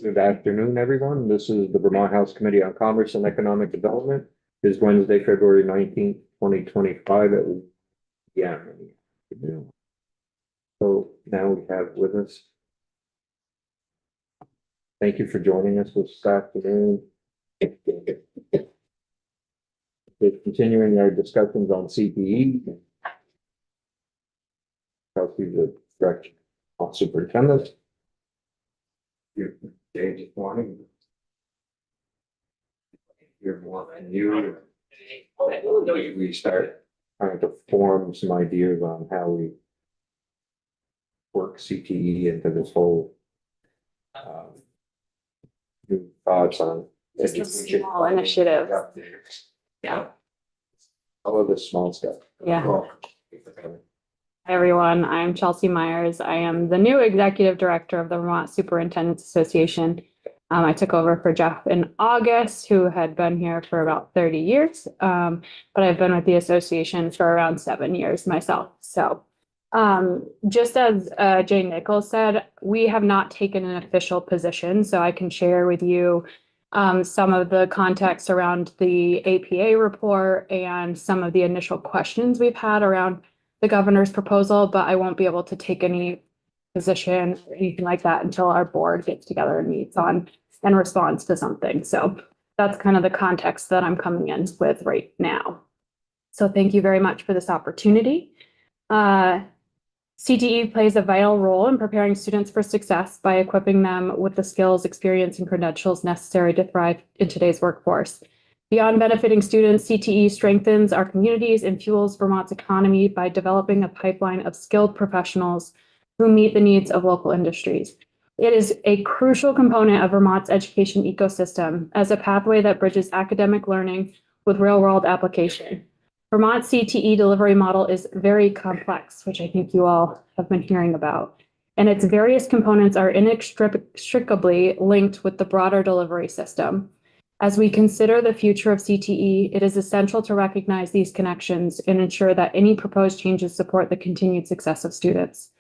Good afternoon, everyone. This is the Vermont House Committee on Commerce and Economic Development. It is Wednesday, February 19th, 2025 at yeah. So now we have with us. Thank you for joining us this afternoon. We're continuing our discussions on CTE. Kelsey, the director, superintendent. You're this morning. You're more than you. We start trying to form some ideas on how we work CTE into this whole new thoughts on Just a small initiative. Yeah. All of this small stuff. Yeah. Hi, everyone. I'm Chelsea Myers. I am the new executive director of the Vermont Superintendents Association. I took over for Jeff in August, who had been here for about 30 years. But I've been with the association for around 7 years myself. So just as Jane Nichols said, we have not taken an official position, so I can share with you some of the context around the APA report and some of the initial questions we've had around the governor's proposal, but I won't be able to take any position or anything like that until our board gets together and meets on and responds to something. So that's kind of the context that I'm coming in with right now. So thank you very much for this opportunity. CTE plays a vital role in preparing students for success by equipping them with the skills, experience, and credentials necessary to thrive in today's workforce. Beyond benefiting students, CTE strengthens our communities and fuels Vermont's economy by developing a pipeline of skilled professionals who meet the needs of local industries. It is a crucial component of Vermont's education ecosystem as a pathway that bridges academic learning with real-world application. Vermont's CTE delivery model is very complex, which I think you all have been hearing about, and its various components are inextricably linked with the broader delivery system. As we consider the future of CTE, it is essential to recognize these connections and ensure that any proposed changes support the continued success of students.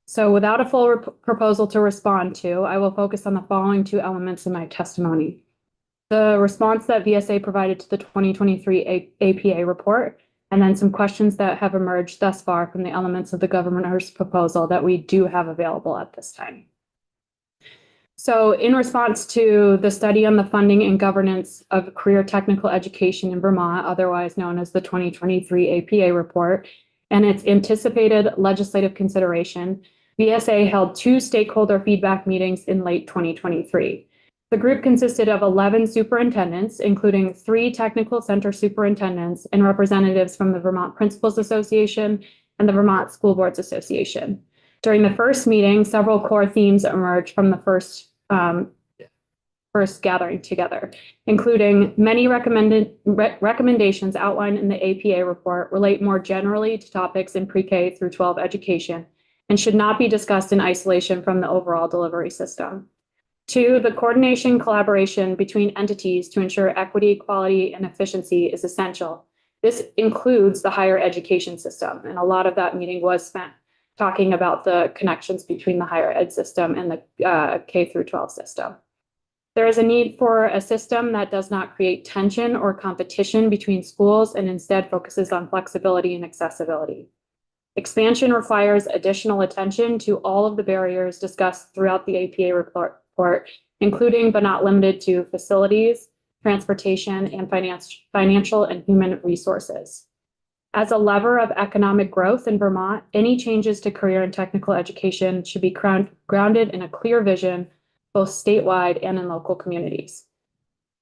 So without a full proposal to respond to, I will focus on the following two elements in my testimony. The response that VSA provided to the 2023 APA report, and then some questions that have emerged thus far from the elements of the governor's proposal that we do have available at this time. So in response to the study on the funding and governance of career technical education in Vermont, otherwise known as the 2023 APA report, and its anticipated legislative consideration, VSA held 2 stakeholder feedback meetings in late 2023. The group consisted of 11 superintendents, including 3 technical center superintendents and representatives from the Vermont Principals Association and the Vermont School Boards Association. During the first meeting, several core themes emerged from the first gathering together, including many recommendations outlined in the APA report relate more generally to topics in pre-K through 12 education and should not be discussed in isolation from the overall delivery system. 2, the coordination collaboration between entities to ensure equity, quality, and efficiency is essential. This includes the higher education system, and a lot of that meeting was spent talking about the connections between the higher ed system and the K through 12 system. There is a need for a system that does not create tension or competition between schools and instead focuses on flexibility and accessibility. Expansion requires additional attention to all of the barriers discussed throughout the APA report, including but not limited to facilities, transportation, and financial and human resources. As a lever of economic growth in Vermont, any changes to career and technical education should be grounded in a clear vision, both statewide and in local communities.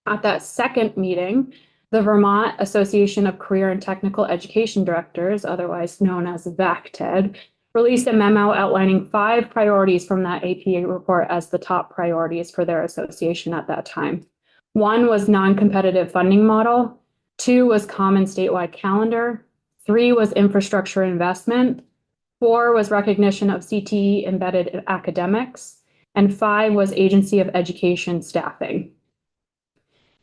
At that second meeting, the Vermont Association of Career and Technical Education Directors, otherwise known as VACTED, released a memo outlining 5 priorities from that APA report as the top priorities for their association at that time. 1 was non-competitive funding model, 2 was common statewide calendar, 3 was infrastructure investment, 4 was recognition of CTE embedded academics, and 5 was agency of education staffing.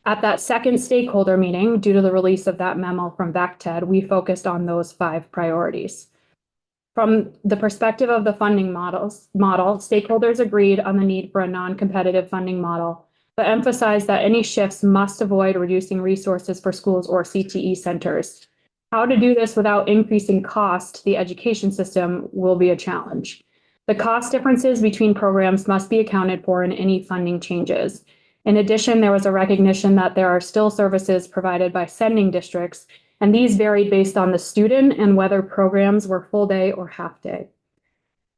At that second stakeholder meeting, due to the release of that memo from VACTED, we focused on those 5 priorities. From the perspective of the funding model, stakeholders agreed on the need for a non-competitive funding model, but emphasized that any shifts must avoid reducing resources for schools or CTE centers. How to do this without increasing cost to the education system will be a challenge. The cost differences between programs must be accounted for in any funding changes. In addition, there was a recognition that there are still services provided by sending districts, and these varied based on the student and whether programs were full day or half day.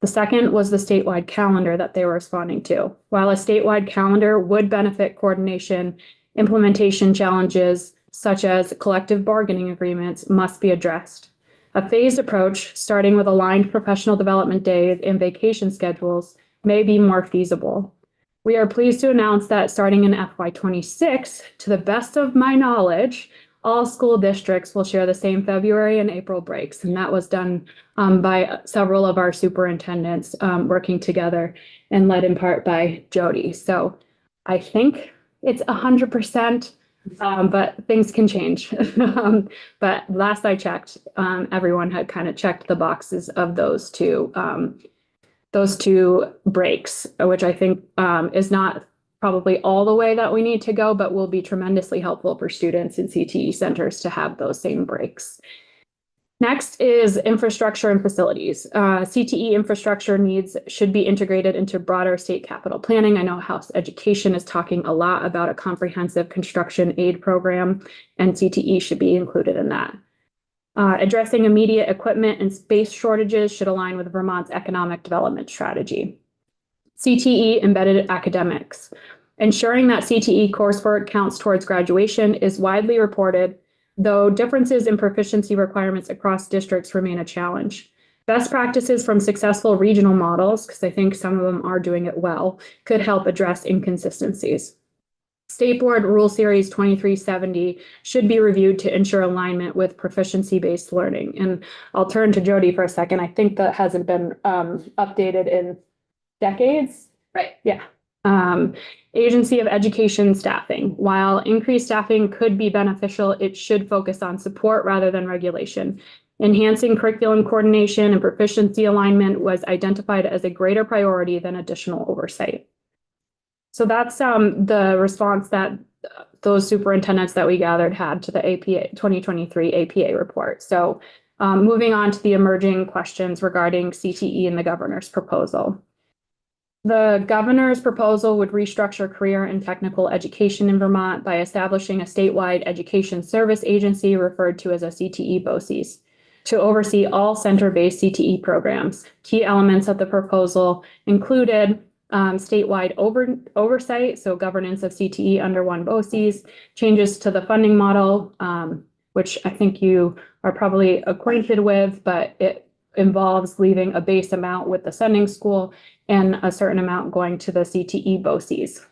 The second was the statewide calendar that they were responding to. While a statewide calendar would benefit coordination, implementation challenges such as collective bargaining agreements must be addressed. A phased approach, starting with aligned professional development days and vacation schedules, may be more feasible. We are pleased to announce that starting in FY26, to the best of my knowledge, all school districts will share the same February and April breaks, and that was done by several of our superintendents working together and led in part by Jody. So I think it's 100%, but things can change. But last I checked, everyone had kind of checked the boxes of those two breaks, which I think is not probably all the way that we need to go, but will be tremendously helpful for students in CTE centers to have those same breaks. Next is infrastructure and facilities. CTE infrastructure needs should be integrated into broader state capital planning. I know House Education is talking a lot about a comprehensive construction aid program, and CTE should be included in that. Addressing immediate equipment and space shortages should align with Vermont's economic development strategy. CTE embedded academics. Ensuring that CTE coursework counts towards graduation is widely reported, though differences in proficiency requirements across districts remain a challenge. Best practices from successful regional models, because I think some of them are doing it well, could help address inconsistencies. State Board Rule Series 2370 should be reviewed to ensure alignment with proficiency-based learning. And I'll turn to Jody for a second. I think that hasn't been updated in decades. Right. Yeah. Agency of Education staffing. While increased staffing could be beneficial, it should focus on support rather than regulation. Enhancing curriculum coordination and proficiency alignment was identified as a greater priority than additional oversight. So that's the response that those superintendents that we gathered had to the APA 2023 APA report. So moving on to the emerging questions regarding CTE and the governor's proposal. The governor's proposal would restructure career and technical education in Vermont by establishing a statewide education service agency referred to as a CTE BOCES to oversee all center-based CTE programs. Key elements of the proposal included statewide oversight, so governance of CTE under one BOCES, changes to the funding model, which I think you are probably acquainted with, but it involves leaving a base amount with the sending school and a certain amount going to the CTE BOCES.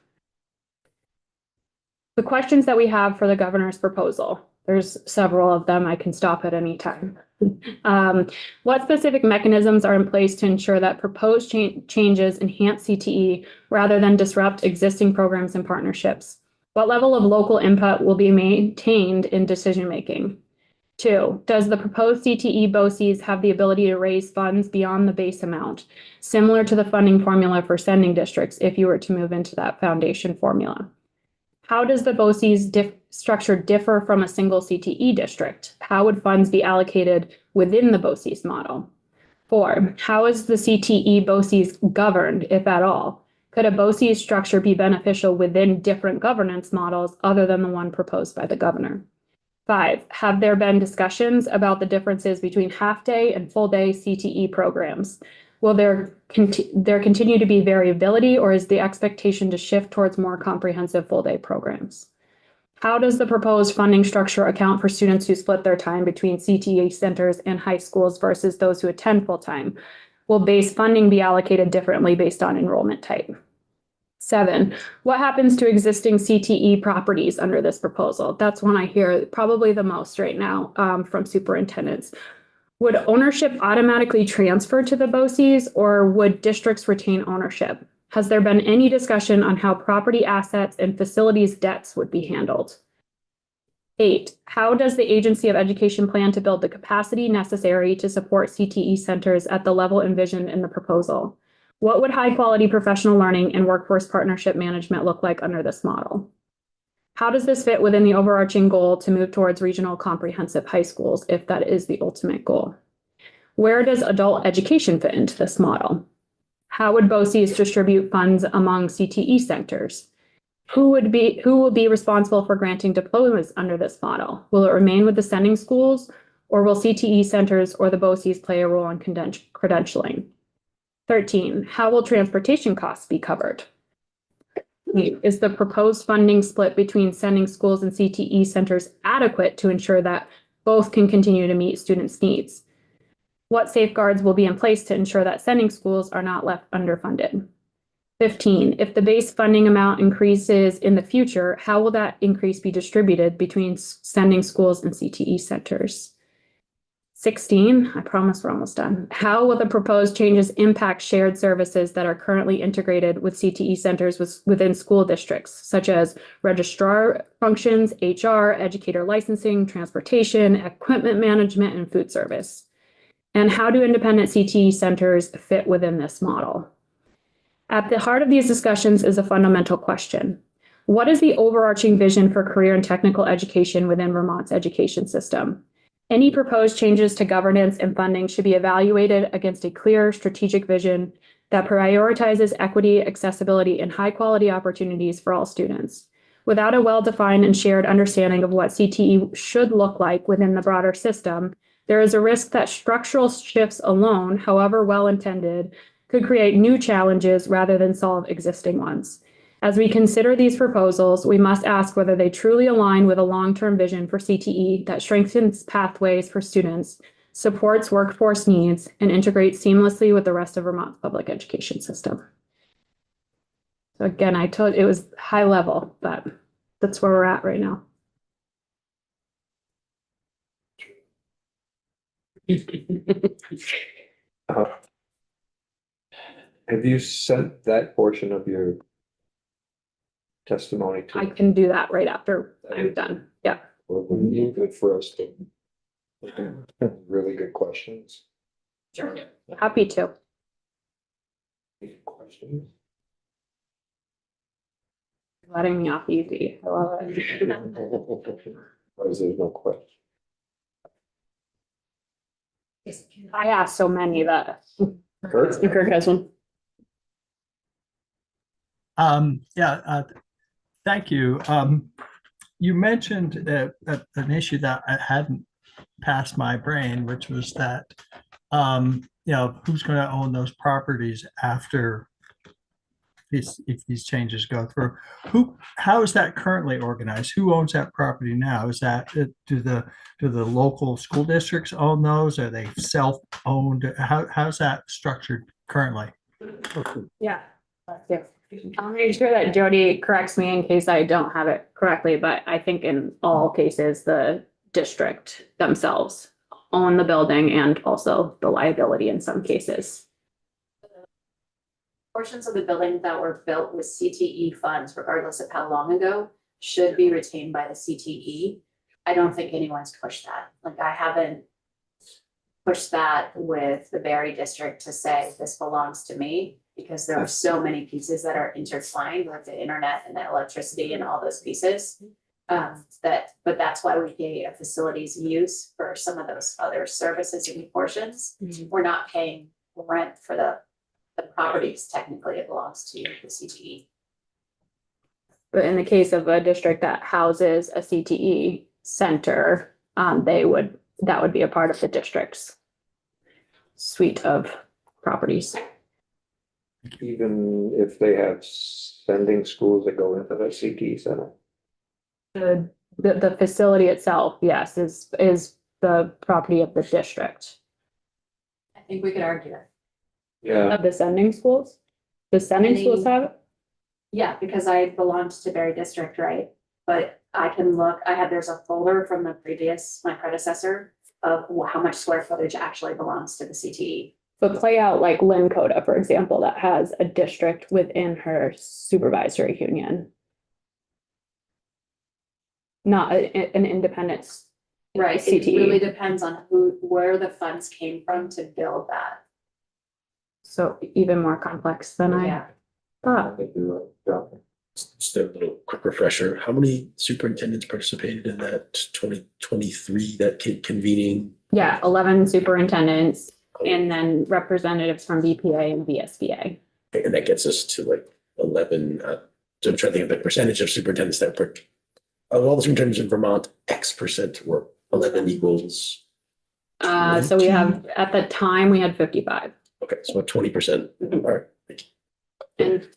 The questions that we have for the governor's proposal, there's several of them. I can stop at any time. What specific mechanisms are in place to ensure that proposed changes enhance CTE rather than disrupt existing programs and partnerships? What level of local input will be maintained in decision-making? 2, does the proposed CTE BOCES have the ability to raise funds beyond the base amount, similar to the funding formula for sending districts if you were to move into that foundation formula? How does the BOCES structure differ from a single CTE district? How would funds be allocated within the BOCES model? 4, how is the CTE BOCES governed, if at all? Could a BOCES structure be beneficial within different governance models other than the one proposed by the governor? 5, have there been discussions about the differences between half-day and full-day CTE programs? Will there continue to be variability, or is the expectation to shift towards more comprehensive full-day programs? How does the proposed funding structure account for students who split their time between CTE centers and high schools versus those who attend full-time? Will base funding be allocated differently based on enrollment type? 7, what happens to existing CTE properties under this proposal? That's one I hear probably the most right now from superintendents. Would ownership automatically transfer to the BOCES, or would districts retain ownership? Has there been any discussion on how property assets and facilities debts would be handled? 8, how does the Agency of Education plan to build the capacity necessary to support CTE centers at the level envisioned in the proposal? What would high-quality professional learning and workforce partnership management look like under this model? How does this fit within the overarching goal to move towards regional comprehensive high schools, if that is the ultimate goal? Where does adult education fit into this model? How would BOCES distribute funds among CTE centers? Who will be responsible for granting diplomas under this model? Will it remain with the sending schools, or will CTE centers or the BOCES play a role in credentialing? 13, how will transportation costs be covered? Is the proposed funding split between sending schools and CTE centers adequate to ensure that both can continue to meet students' needs? What safeguards will be in place to ensure that sending schools are not left underfunded? 15, if the base funding amount increases in the future, how will that increase be distributed between sending schools and CTE centers? 16, I promise we're almost done. How will the proposed changes impact shared services that are currently integrated with CTE centers within school districts, such as registrar functions, HR, educator licensing, transportation, equipment management, and food service? And how do independent CTE centers fit within this model? At the heart of these discussions is a fundamental question. What is the overarching vision for career and technical education within Vermont's education system? Any proposed changes to governance and funding should be evaluated against a clear strategic vision that prioritizes equity, accessibility, and high-quality opportunities for all students. Without a well-defined and shared understanding of what CTE should look like within the broader system, there is a risk that structural shifts alone, however well-intended, could create new challenges rather than solve existing ones. As we consider these proposals, we must ask whether they truly align with a long-term vision for CTE that strengthens pathways for students, supports workforce needs, and integrates seamlessly with the rest of Vermont's public education system. So again, I told it was high level, but that's where we're at right now. Have you sent that portion of your testimony I to? can do that right after I'm done. Yeah. Well, it would be good for us to. Really good questions. Sure. Happy to. Questions? Letting me off easy. I love it. Or is there no question? I asked so many that. Kurt? Kirk has one. Thank you. You mentioned an issue that I hadn't passed my brain, which was that, who's going to own those properties after if these changes go through? How is that currently organized? Who owns that property now? Is that, do the local school districts own those? Are they self-owned? How's that structured currently? Yeah. I'll make sure that Jody corrects me in case I don't have it correctly, but I think in all cases, the district themselves own the building and also the liability in some cases. Portions of the building that were built with CTE funds, regardless of how long ago, should be retained by the CTE. I don't think anyone's pushed that. Like, I haven't pushed that with the Barre district to say this belongs to me, because there are so many pieces that are intertwined with the internet and the electricity and all those pieces. But that's why we pay a facilities use for some of those other services and portions. We're not paying rent for the properties. Technically, it belongs to the CTE. But in the case of a district that houses a CTE center, that would be a part of the district's suite of properties. Even if they have sending schools that go into the CTE center? The facility itself, yes, is the property of the district. I think we could argue it. Yeah. Of the sending schools? The sending schools have it? Yeah, because I belonged to Barre district, right? But I can look, there's a folder from my predecessor of how much square footage actually belongs to the CTE. But play out like Lynn Coda, for example, that has a district within her supervisory union. not an independent. Right, it CTE. really depends on where the funds came from to build that. So even more complex than I Yeah, thought. Just a little quick refresher, how many superintendents participated in that 2023, that convening? Yeah, 11 superintendents and then representatives from BPA and VSBA. And that gets us to like 11, so I'm trying to think of the percentage of superintendents that were, of all the superintendents in Vermont, X% were 11 equals. So we have, at the time, we had 55. Okay, so about 20%. All right. And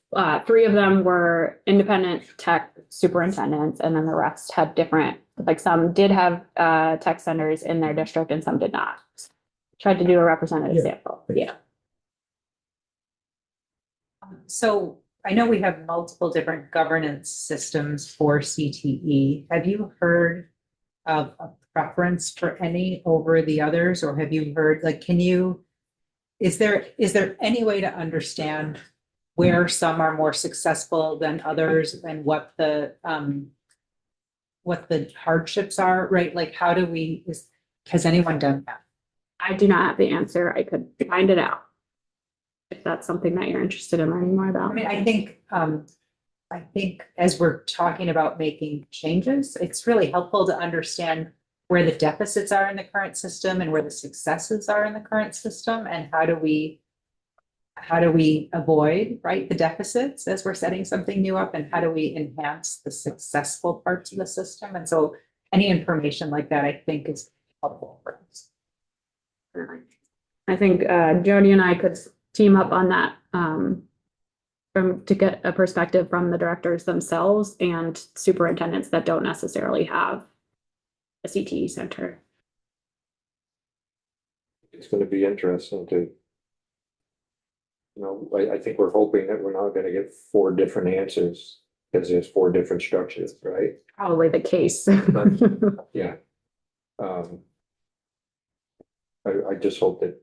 3 of them were independent tech superintendents, and then the rest had different, like some did have tech centers in their district and some did not. Tried to do a representative Yeah. sample. Yeah. So I know we have multiple different governance systems for CTE. Have you heard of a preference for any over the others, or have you heard, like, is there any way to understand where some are more successful than others and what the hardships are, right? Like, has anyone done that? I do not have the answer. I could find it out. If that's something that you're interested in learning more about. I mean, I think as we're talking about making changes, it's really helpful to understand where the deficits are in the current system and where the successes are in the current system, and how do we avoid, right, the deficits as we're setting something new up, and how do we enhance the successful parts of the system? And so any information like that, I think, is helpful for us. I think Jody and I could team up on that to get a perspective from the directors themselves and superintendents that don't necessarily have a CTE center. It's gonna be interesting to. I think we're hoping that we're not gonna get 4 different answers, because there's 4 different structures, right? Probably the case. Yeah. I just hope that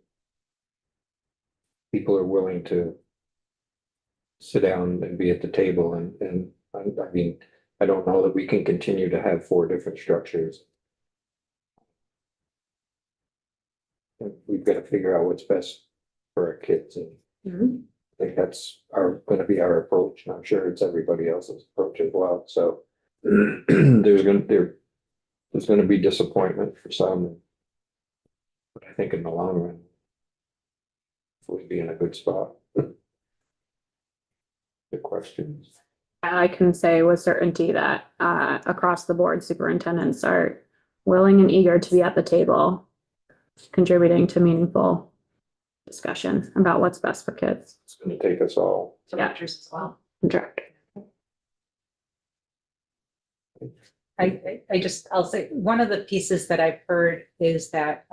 people are willing to sit down and be at the table, and I mean, I don't know that we can continue to have 4 different structures. And we've got to figure out what's best for our kids, and Mhm. I think that's gonna be our approach, and I'm sure it's everybody else's approach as well, so. There's gonna be disappointment for some. But I think in the long run. We'd be in a good spot. The questions. I can say with certainty that across the board, superintendents are willing and eager to be at the table, contributing to meaningful discussion about what's best for kids. It's gonna take us all. directors as well. Direct. I'll say, one of the pieces that I've heard is that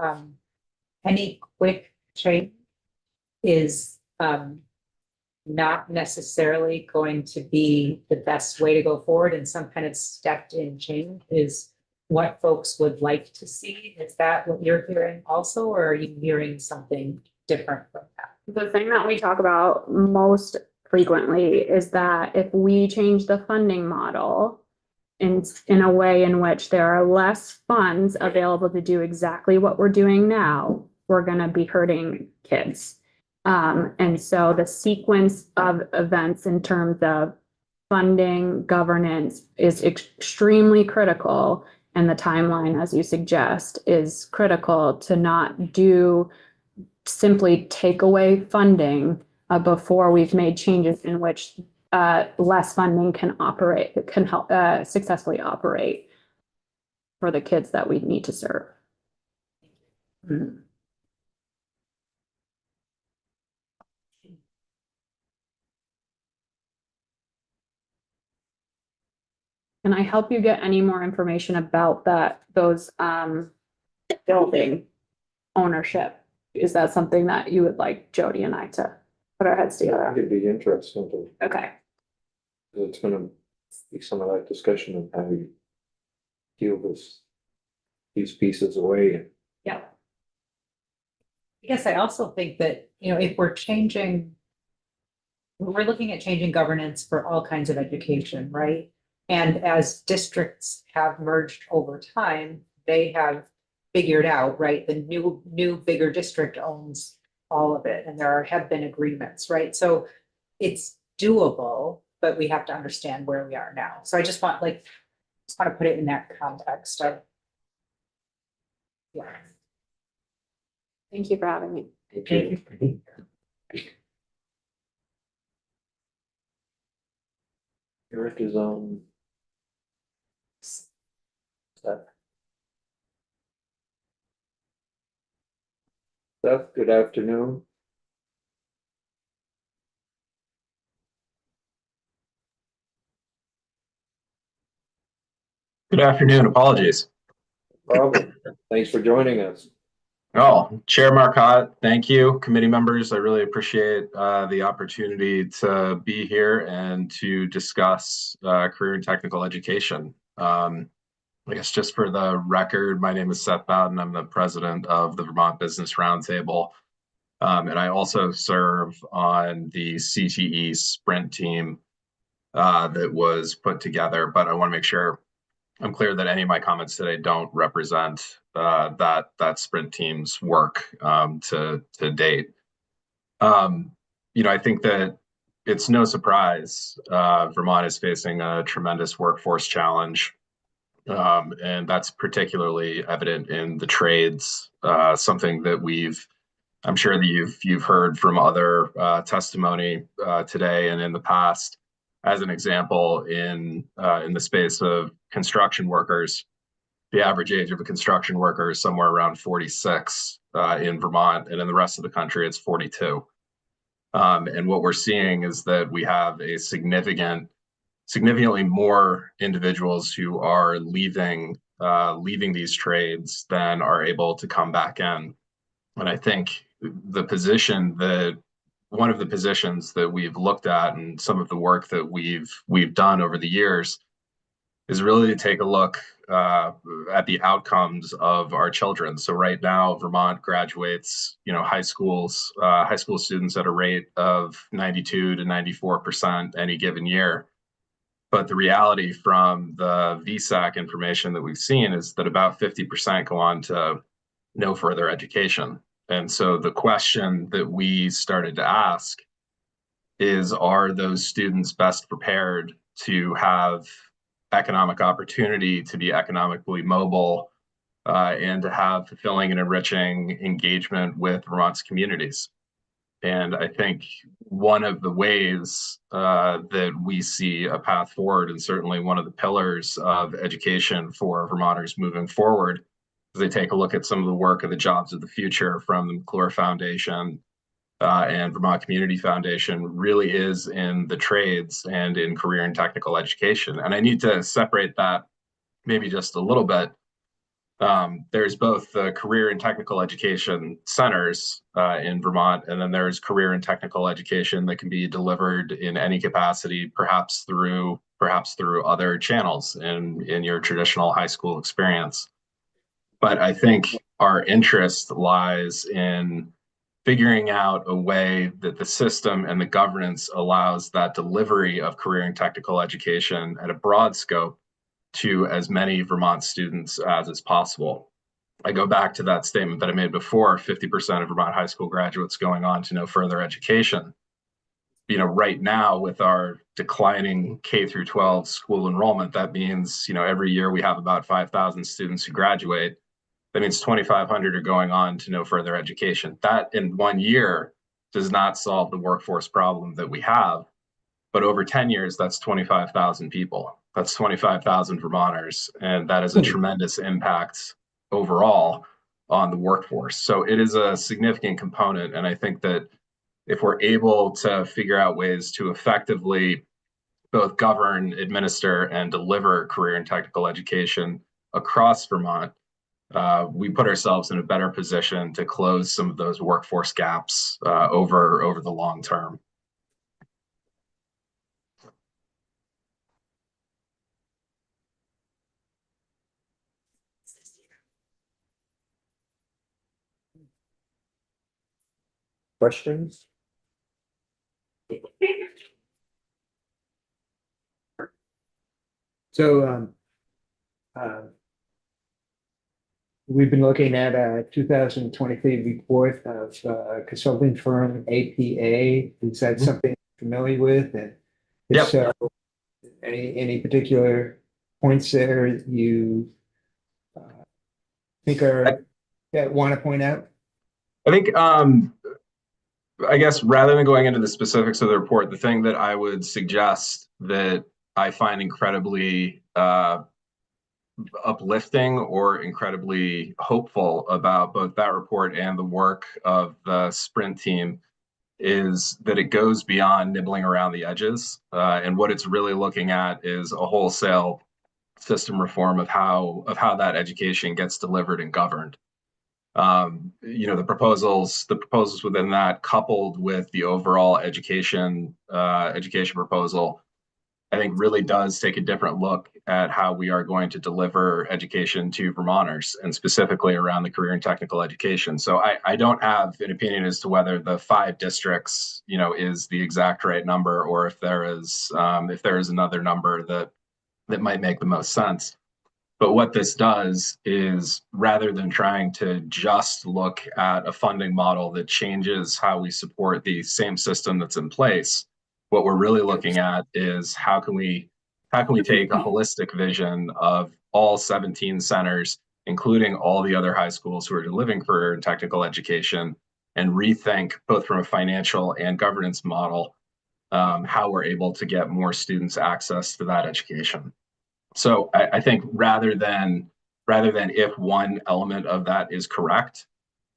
any quick change is not necessarily going to be the best way to go forward, and some kind of stepped in change is what folks would like to see. Is that what you're hearing also, or are you hearing something different from that? The thing that we talk about most frequently is that if we change the funding model in a way in which there are less funds available to do exactly what we're doing now, we're going to be hurting kids. And so the sequence of events in terms of funding, governance is extremely critical. And the timeline, as you suggest, is critical to not simply take away funding before we've made changes in which less funding can help successfully operate for the kids that we need to serve. Mm. Can I help you get any more information about those building ownership? Is that something that you would like Jody and I to put our heads I together? think it'd be interesting to, Okay. it's gonna be some of that discussion of how you peel these pieces away, and Yeah. I guess I also think that, if we're looking at changing governance for all kinds of education, right? And as districts have merged over time, they have figured out, right, the new bigger district owns all of it, and have been agreements, right? So it's doable, but we have to understand where we are now. So I just want to put it in that context of. Yeah. Thank you for having me. Eric is on. Seth, good afternoon. Good afternoon. Apologies. Problem. Thanks for joining us. Oh, Chair Marcotte, thank you. Committee members, I really appreciate the opportunity to be here and to discuss career and technical education. I guess just for the record, my name is Seth Bowden. I'm the president of the Vermont Business Roundtable. And I also serve on the CTE sprint team that was put together, but I want to make sure I'm clear that any of my comments today don't represent that sprint team's work to date. I think that it's no surprise Vermont is facing a tremendous workforce challenge, and that's particularly evident in the trades. Something that I'm sure that you've heard from other testimony today and in the past. As an example, in the space of construction workers, the average age of a construction worker is somewhere around 46 in Vermont, and in the rest of the country, it's 42. And what we're seeing is that we have a significantly more individuals who are leaving these trades than are able to come back in. And I think one of the positions that we've looked at and some of the work that we've done over the years is really to take a look at the outcomes of our children. So right now, Vermont graduates, high school students at a rate of 92 to 94% any given year. But the reality from the VSAC information that we've seen is that about 50% go on to no further education. And so the question that we started to ask is, are those students best prepared to have economic opportunity, to be economically mobile, and to have fulfilling and enriching engagement with Vermont's communities? And I think one of the ways that we see a path forward, and certainly one of the pillars of education for Vermonters moving forward, as they take a look at some of the work of the Jobs of the Future from the McClure Foundation and Vermont Community Foundation, really is in the trades and in career and technical education. And I need to separate that maybe just a little bit. There's both the career and technical education centers in Vermont, and then there's career and technical education that can be delivered in any capacity, perhaps through other channels in your traditional high school experience. But I think our interest lies in figuring out a way that the system and the governance allows that delivery of career and technical education at a broad scope to as many Vermont students as is possible. I go back to that statement that I made before, 50% of Vermont high school graduates going on to no further education. Right now with our declining K through 12 school enrollment, that means, every year we have about 5,000 students who graduate. That means 2,500 are going on to no further education. That in 1 year does not solve the workforce problem that we have. But over 10 years, that's 25,000 people. That's 25,000 Vermonters. And that is a tremendous impact overall on the workforce. So it is a significant component. And I think that if we're able to figure out ways to effectively both govern, administer, and deliver career and technical education across Vermont, we put ourselves in a better position to close some of those workforce gaps over the long term. Questions? So, we've been looking at a 2023 report of consulting firm APA. Is that something you're familiar with? And if Yep. so, any particular points there you think are that want to point out? I think, I guess rather than going into the specifics of the report, the thing that I would suggest that I find incredibly uplifting or incredibly hopeful about both that report and the work of the Sprint team is that it goes beyond nibbling around the edges. And what it's really looking at is a wholesale system reform of how that education gets delivered and governed. The proposals within that, coupled with the overall education proposal, I think really does take a different look at how we are going to deliver education to Vermonters, and specifically around the career and technical education. So I don't have an opinion as to whether the 5 districts, is the exact right number, or if there is another number that might make the most sense. But what this does is, rather than trying to just look at a funding model that changes how we support the same system that's in place, what we're really looking at is how can we take a holistic vision of all 17 centers, including all the other high schools who are delivering career and technical education, and rethink, both from a financial and governance model, how we're able to get more students access to that education. So I think rather than if one element of that is correct,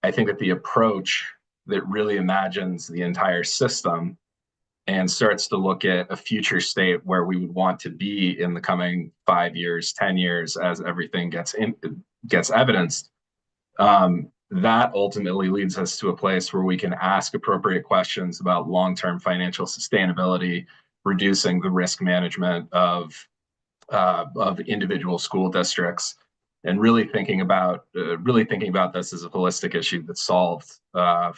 I think that the approach that really imagines the entire system and starts to look at a future state where we would want to be in the coming 5 years, 10 years, as everything gets evidenced, that ultimately leads us to a place where we can ask appropriate questions about long-term financial sustainability, reducing the risk management of individual school districts, and really thinking about this as a holistic issue that's solved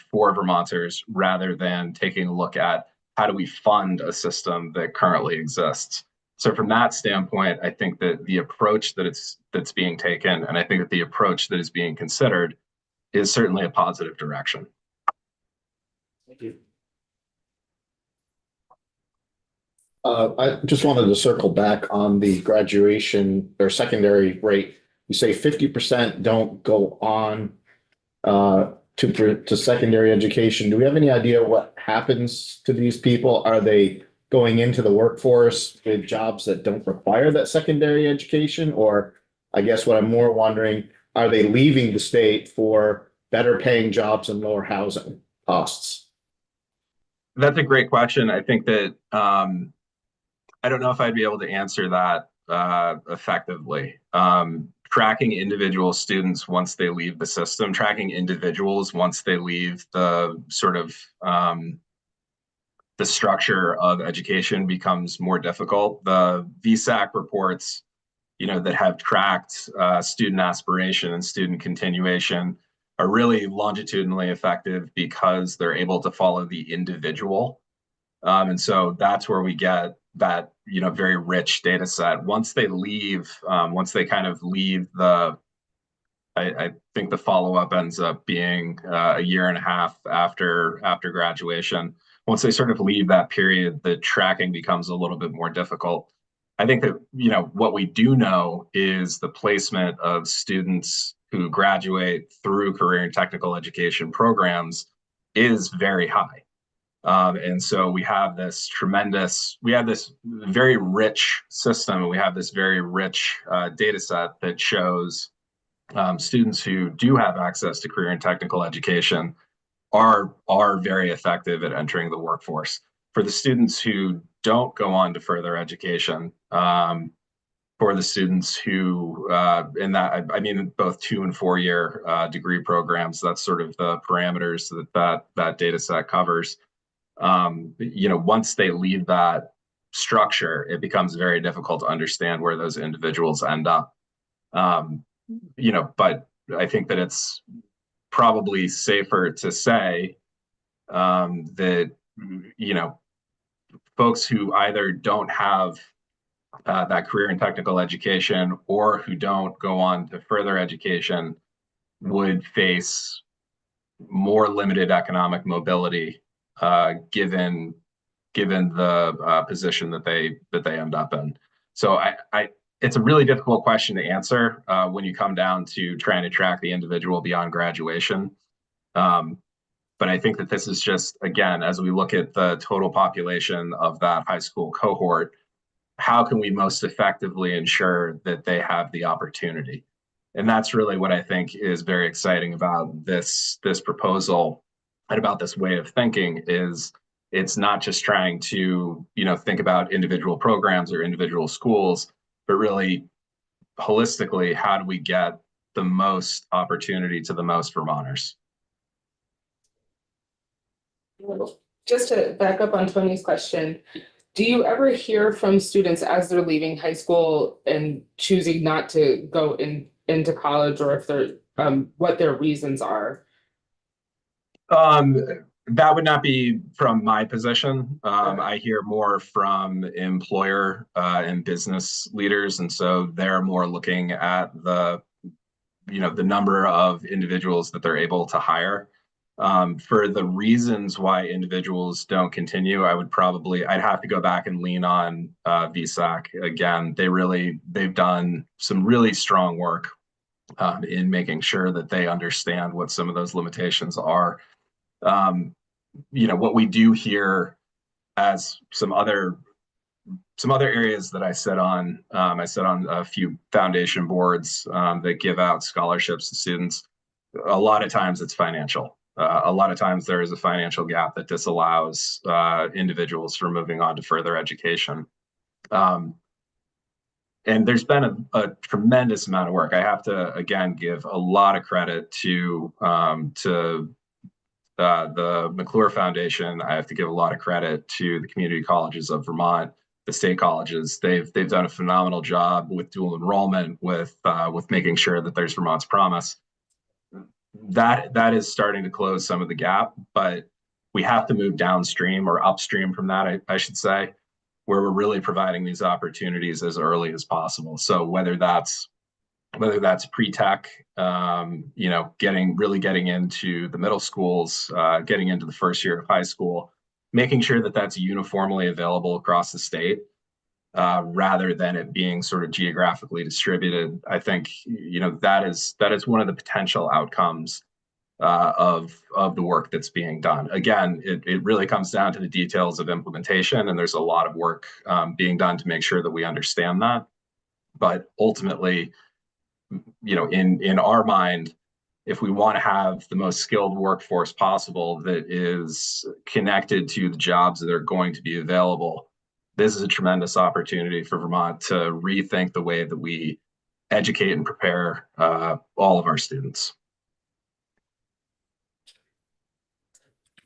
for Vermonters, rather than taking a look at how do we fund a system that currently exists. So from that standpoint, I think that the approach that's being taken, and I think that the approach that is being considered, is certainly a positive direction. Thank you. I just wanted to circle back on the graduation or secondary rate. You say 50% don't go on to secondary education. Do we have any idea what happens to these people? Are they going into the workforce with jobs that don't require that secondary education? Or I guess what I'm more wondering, are they leaving the state for better paying jobs and lower housing costs? That's a great question. I think that I don't know if I'd be able to answer that effectively. Tracking individual students once they leave the system, tracking individuals once they leave the sort of the structure of education becomes more difficult. The VSAC reports, that have tracked student aspiration and student continuation are really longitudinally effective because they're able to follow the individual. And so that's where we get that, very rich data set. Once they kind of leave I think the follow-up ends up being a year and a half after graduation. Once they sort of leave that period, the tracking becomes a little bit more difficult. I think that, what we do know is the placement of students who graduate through career and technical education programs is very high. And so we have this very rich system, and we have this very rich data set that shows students who do have access to career and technical education are very effective at entering the workforce. For the students who don't go on to further education, for the students who, I mean both 2 and 4 year degree programs, that's sort of the parameters that data set covers. Once they leave that structure, it becomes very difficult to understand where those individuals end up. But I think that it's probably safer to say that, folks who either don't have that career and technical education, or who don't go on to further education, would face more limited economic mobility, given the position that they end up in. So it's a really difficult question to answer when you come down to trying to track the individual beyond graduation. But I think that this is just, again, as we look at the total population of that high school cohort, how can we most effectively ensure that they have the opportunity? And that's really what I think is very exciting about this proposal and about this way of thinking. Is it's not just trying to, think about individual programs or individual schools, but really holistically, how do we get the most opportunity to the most Vermonters? Just to back up on Tony's question, do you ever hear from students as they're leaving high school and choosing not to go into college, or if they're what their reasons are? That would not be from my position. I hear more from employer and business leaders, and so they're more looking at the number of individuals that they're able to hire. For the reasons why individuals don't continue, I'd have to go back and lean on VSAC again. They've done some really strong work in making sure that they understand what some of those limitations are. What we do here, as some other areas that I sit on a few foundation boards that give out scholarships to students. A lot of times it's financial. A lot of times there is a financial gap that disallows individuals from moving on to further education. And there's been a tremendous amount of work. I have to, again, give a lot of credit to the McClure Foundation. I have to give a lot of credit to the community colleges of Vermont, the state colleges. They've done a phenomenal job with dual enrollment, with making sure that there's Vermont's Promise. That is starting to close some of the gap, but we have to move downstream or upstream from that, I should say, where we're really providing these opportunities as early as possible. So whether that's pre-tech, getting into the middle schools, getting into the first year of high school, making sure that that's uniformly available across the state, rather than it being sort of geographically distributed. I think that is one of the potential outcomes of the work that's being done. Again, it really comes down to the details of implementation, and there's a lot of work being done to make sure that we understand that. But ultimately, in our mind, if we want to have the most skilled workforce possible that is connected to the jobs that are going to be available, this is a tremendous opportunity for Vermont to rethink the way that we educate and prepare all of our students.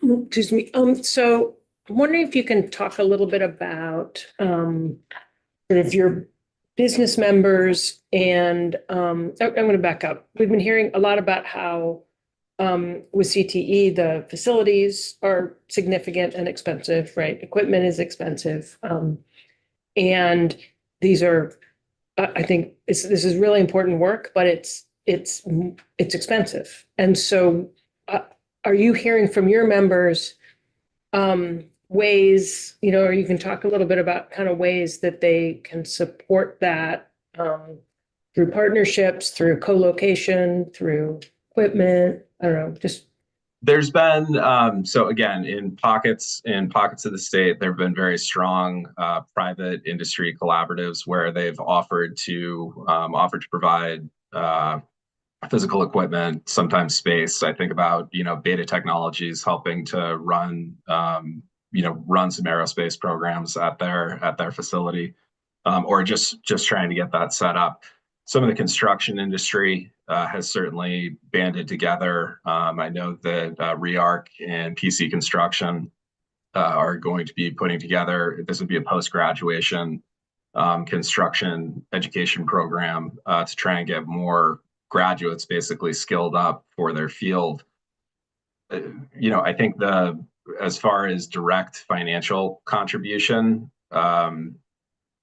Excuse me. So I'm wondering if you can talk a little bit about sort of your business members, and I'm going to back up. We've been hearing a lot about how with CTE, the facilities are significant and expensive, right? Equipment is expensive. And these are, I think this is really important work, but it's expensive. And so are you hearing from your members ways, or you can talk a little bit about kind of ways that they can support that through partnerships, through co-location, through equipment? I don't know, just. There's been, so again, in pockets of the state, there have been very strong private industry collaboratives where they've offered to provide physical equipment, sometimes space. I think about, Beta Technologies helping to run some aerospace programs at their facility, or just trying to get that set up. Some of the construction industry has certainly banded together. I know that REARC and PC Construction are going to be putting together, this would be a post-graduation construction education program to try and get more graduates basically skilled up for their field. I think as far as direct financial contribution,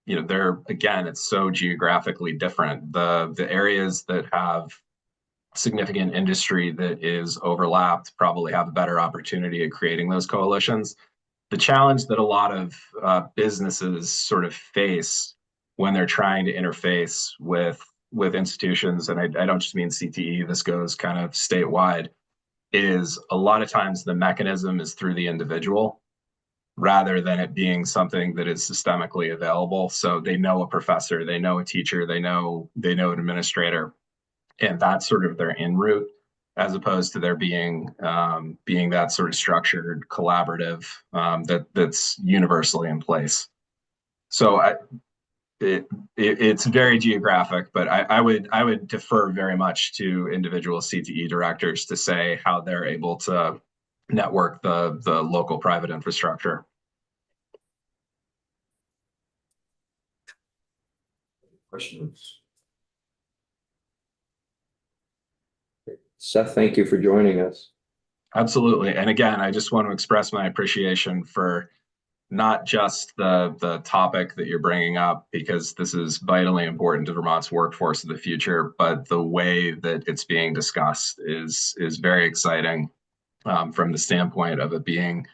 you know, again, it's so geographically different. The areas that have significant industry that is overlapped probably have a better opportunity at creating those coalitions. The challenge that a lot of businesses sort of face when they're trying to interface with institutions, and I don't just mean CTE, this goes kind of statewide, is a lot of times the mechanism is through the individual rather than it being something that is systemically available. So they know a professor, they know a teacher, they know an administrator, and that's sort of their in route, as opposed to there being that sort of structured collaborative that's universally in place. So it's very geographic, but I would defer very much to individual CTE directors to say how they're able to network the local private infrastructure. Questions? Seth, thank you for joining us. Absolutely. And again, I just want to express my appreciation for not just the topic that you're bringing up, because this is vitally important to Vermont's workforce of the future, but the way that it's being discussed is very exciting from the standpoint of it being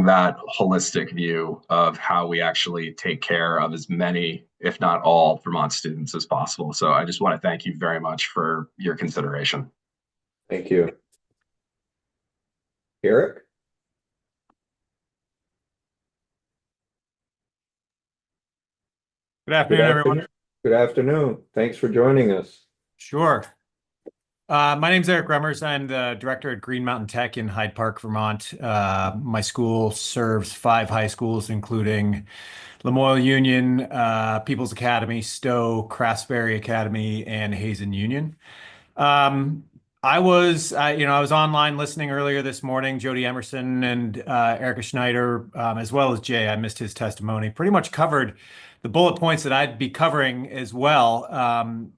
that holistic view of how we actually take care of as many, if not all, Vermont students as possible. So I just want to thank you very much for your consideration. Thank you. Eric? Good afternoon, everyone. Good afternoon. Thanks for joining us. Sure. My name's Eric Remmers. I'm the director at Green Mountain Tech in Hyde Park, Vermont. My school serves 5 high schools, including Lamoille Union, People's Academy, Stowe, Craftsbury Academy, and Hazen Union. I was online listening earlier this morning. Jody Emerson and Erica Schneider, as well as Jay, I missed his testimony, pretty much covered the bullet points that I'd be covering as well.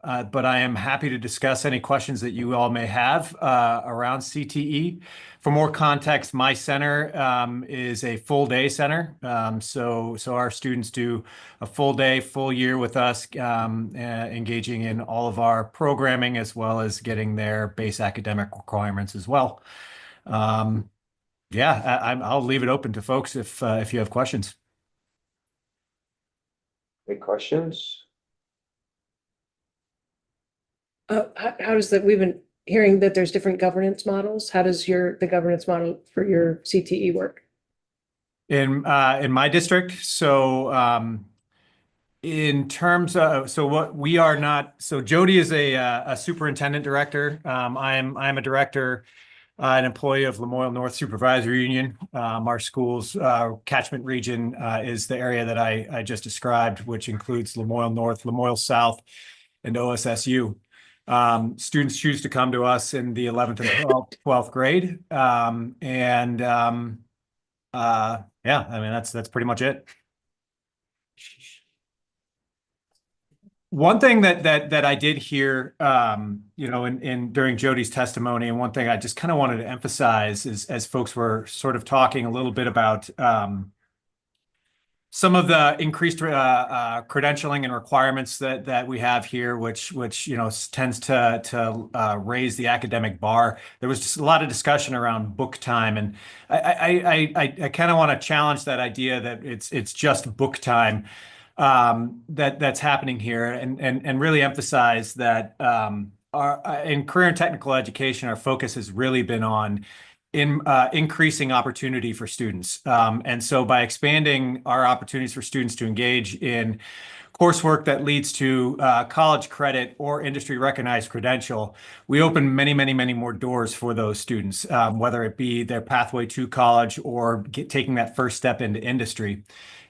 But I am happy to discuss any questions that you all may have around CTE. For more context, my center is a full day center. So our students do a full day, full year with us, engaging in all of our programming as well as getting their base academic requirements as well. I'll leave it open to folks if you have questions. Any questions? How does that, we've been hearing that there's different governance models. How does the governance model for your CTE work? In my district, in terms of, what we are not, Jody is a superintendent director. I'm a director, an employee of Lamoille North Supervisory Union. Our school's catchment region is the area that I just described, which includes Lamoille North, Lamoille South, and OSSU. Students choose to come to us in the 11th and 12th grade. That's pretty much it. One thing that I did hear, during Jody's testimony, and one thing I just kind of wanted to emphasize is, as folks were sort of talking a little bit about some of the increased credentialing and requirements that we have here, which tends to raise the academic bar. There was just a lot of discussion around book time, and I kind of want to challenge that idea that it's just book time that's happening here, and really emphasize that in career and technical education, our focus has really been on increasing opportunity for students. And so by expanding our opportunities for students to engage in coursework that leads to college credit or industry recognized credential, we open many, many, many more doors for those students, whether it be their pathway to college or taking that first step into industry.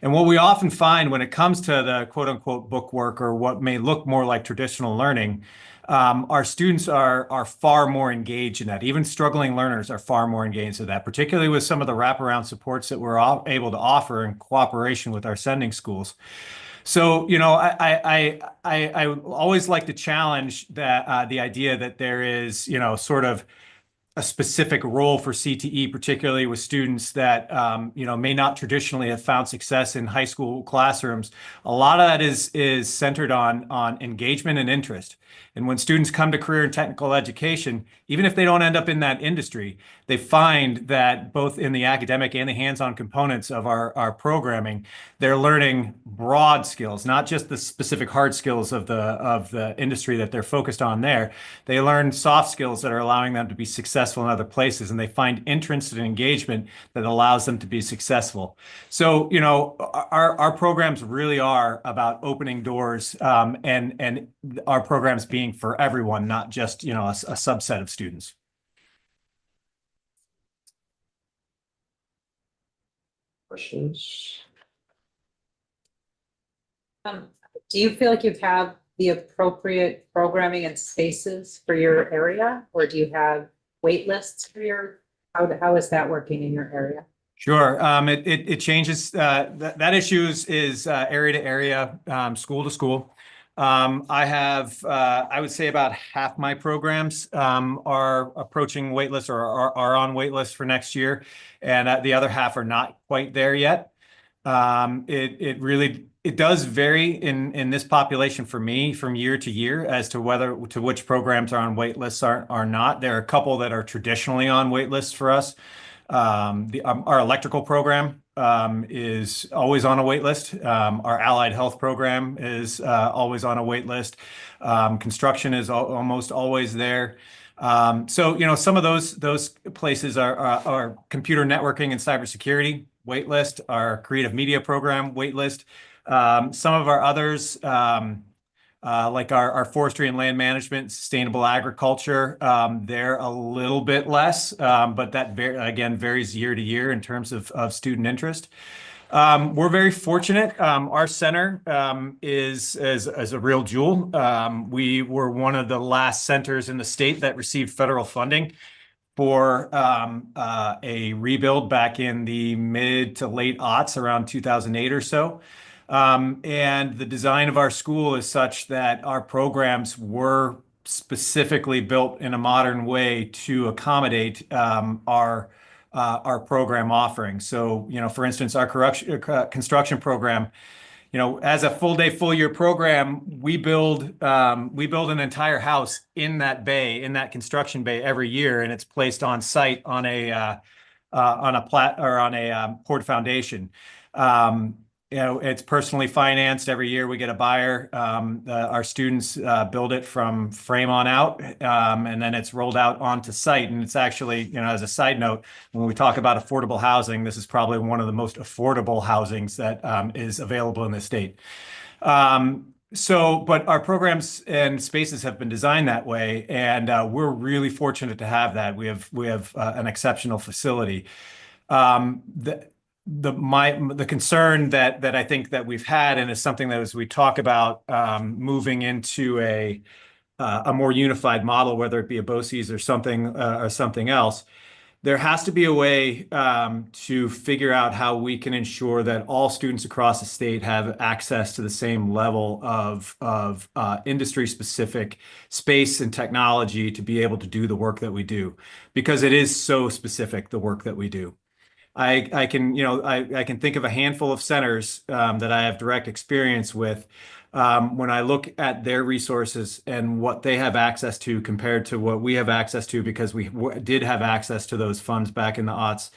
And what we often find when it comes to the quote unquote book work, or what may look more like traditional learning, our students are far more engaged in that. Even struggling learners are far more engaged in that, particularly with some of the wraparound supports that we're able to offer in cooperation with our sending schools. So, I always like to challenge that the idea that there is, sort of a specific role for CTE, particularly with students that, may not traditionally have found success in high school classrooms. A lot of that is centered on engagement and interest. And when students come to career and technical education, even if they don't end up in that industry, they find that both in the academic and the hands-on components of our programming, they're learning broad skills, not just the specific hard skills of the industry that they're focused on there. They learn soft skills that are allowing them to be successful in other places, and they find interest and engagement that allows them to be successful. So, our programs really are about opening doors, and our programs being for everyone, not just, a subset of students. Questions? Do you feel like you have the appropriate programming and spaces for your area, or do you have wait lists for how is that working in your area? Sure. It changes. That issue is area to area, school to school. I have, I would say about half my programs are approaching waitlist or are on waitlist for next year, and the other half are not quite there yet. It does vary in this population for me from year to year as to which programs are on wait lists are not. There are a couple that are traditionally on wait lists for us. Our electrical program is always on a wait list. Our allied health program is always on a wait list. Construction is almost always there. So, some of those places are computer networking and cybersecurity wait list, our creative media program wait list. Some of our others, like our forestry and land management, sustainable agriculture, they're a little bit less, but that again varies year to year in terms of student interest. We're very fortunate. Our center is a real jewel. We were one of the last centers in the state that received federal funding for a rebuild back in the mid to late aughts, around 2008 or so. And the design of our school is such that our programs were specifically built in a modern way to accommodate our program offerings. So, for instance, our construction program, as a full year program, we build an entire house in that bay, in that construction bay every year, and it's placed on site on a poured foundation. It's personally financed. Every year we get a buyer. Our students build it from frame on out, and then it's rolled out onto site. And it's actually, as a side note, when we talk about affordable housing, this is probably one of the most affordable housings that is available in the state. But our programs and spaces have been designed that way, and we're really fortunate to have that. We have an exceptional facility. The concern that I think that we've had, and is something that as we talk about moving into a more unified model, whether it be a BOCES or something else, there has to be a way to figure out how we can ensure that all students across the state have access to the same level of industry-specific space and technology to be able to do the work that we do, because it is so specific, the work that we do. I can think of a handful of centers that I have direct experience with. When I look at their resources and what they have access to compared to what we have access to, because we did have access to those funds back in the aughts,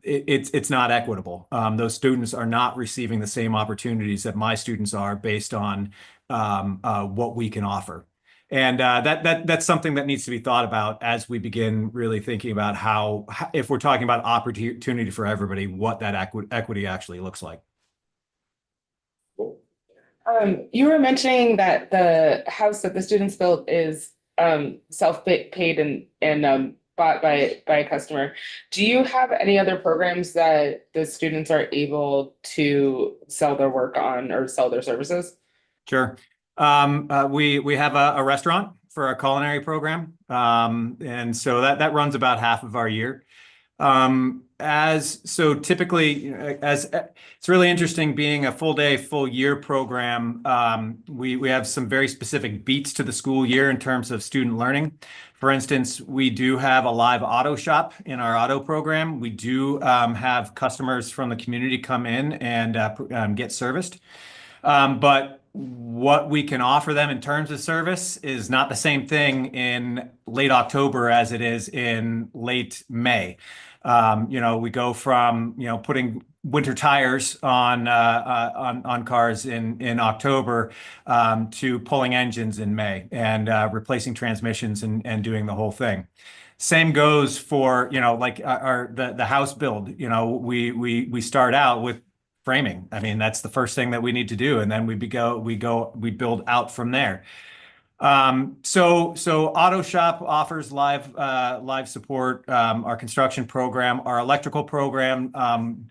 it's not equitable. Those students are not receiving the same opportunities that my students are based on what we can offer. And that's something that needs to be thought about as we begin really thinking about how, if we're talking about opportunity for everybody, what that equity actually looks like. You were mentioning that the house that the students built is self-paid and bought by a customer. Do you have any other programs that the students are able to sell their work on or sell their services? Sure. We have a restaurant for our culinary program. And so that runs about half of our year. So typically, it's really interesting being a full day, full year program. We have some very specific beats to the school year in terms of student learning. For instance, we do have a live auto shop in our auto program. We do have customers from the community come in and get serviced. But what we can offer them in terms of service is not the same thing in late October as it is in late May. We go from, putting winter tires on cars in October to pulling engines in May and replacing transmissions and doing the whole thing. Same goes for, like the house build. We start out with framing. I mean, that's the first thing that we need to do, and then we build out from there. So Auto Shop offers live support. Our construction program, our electrical program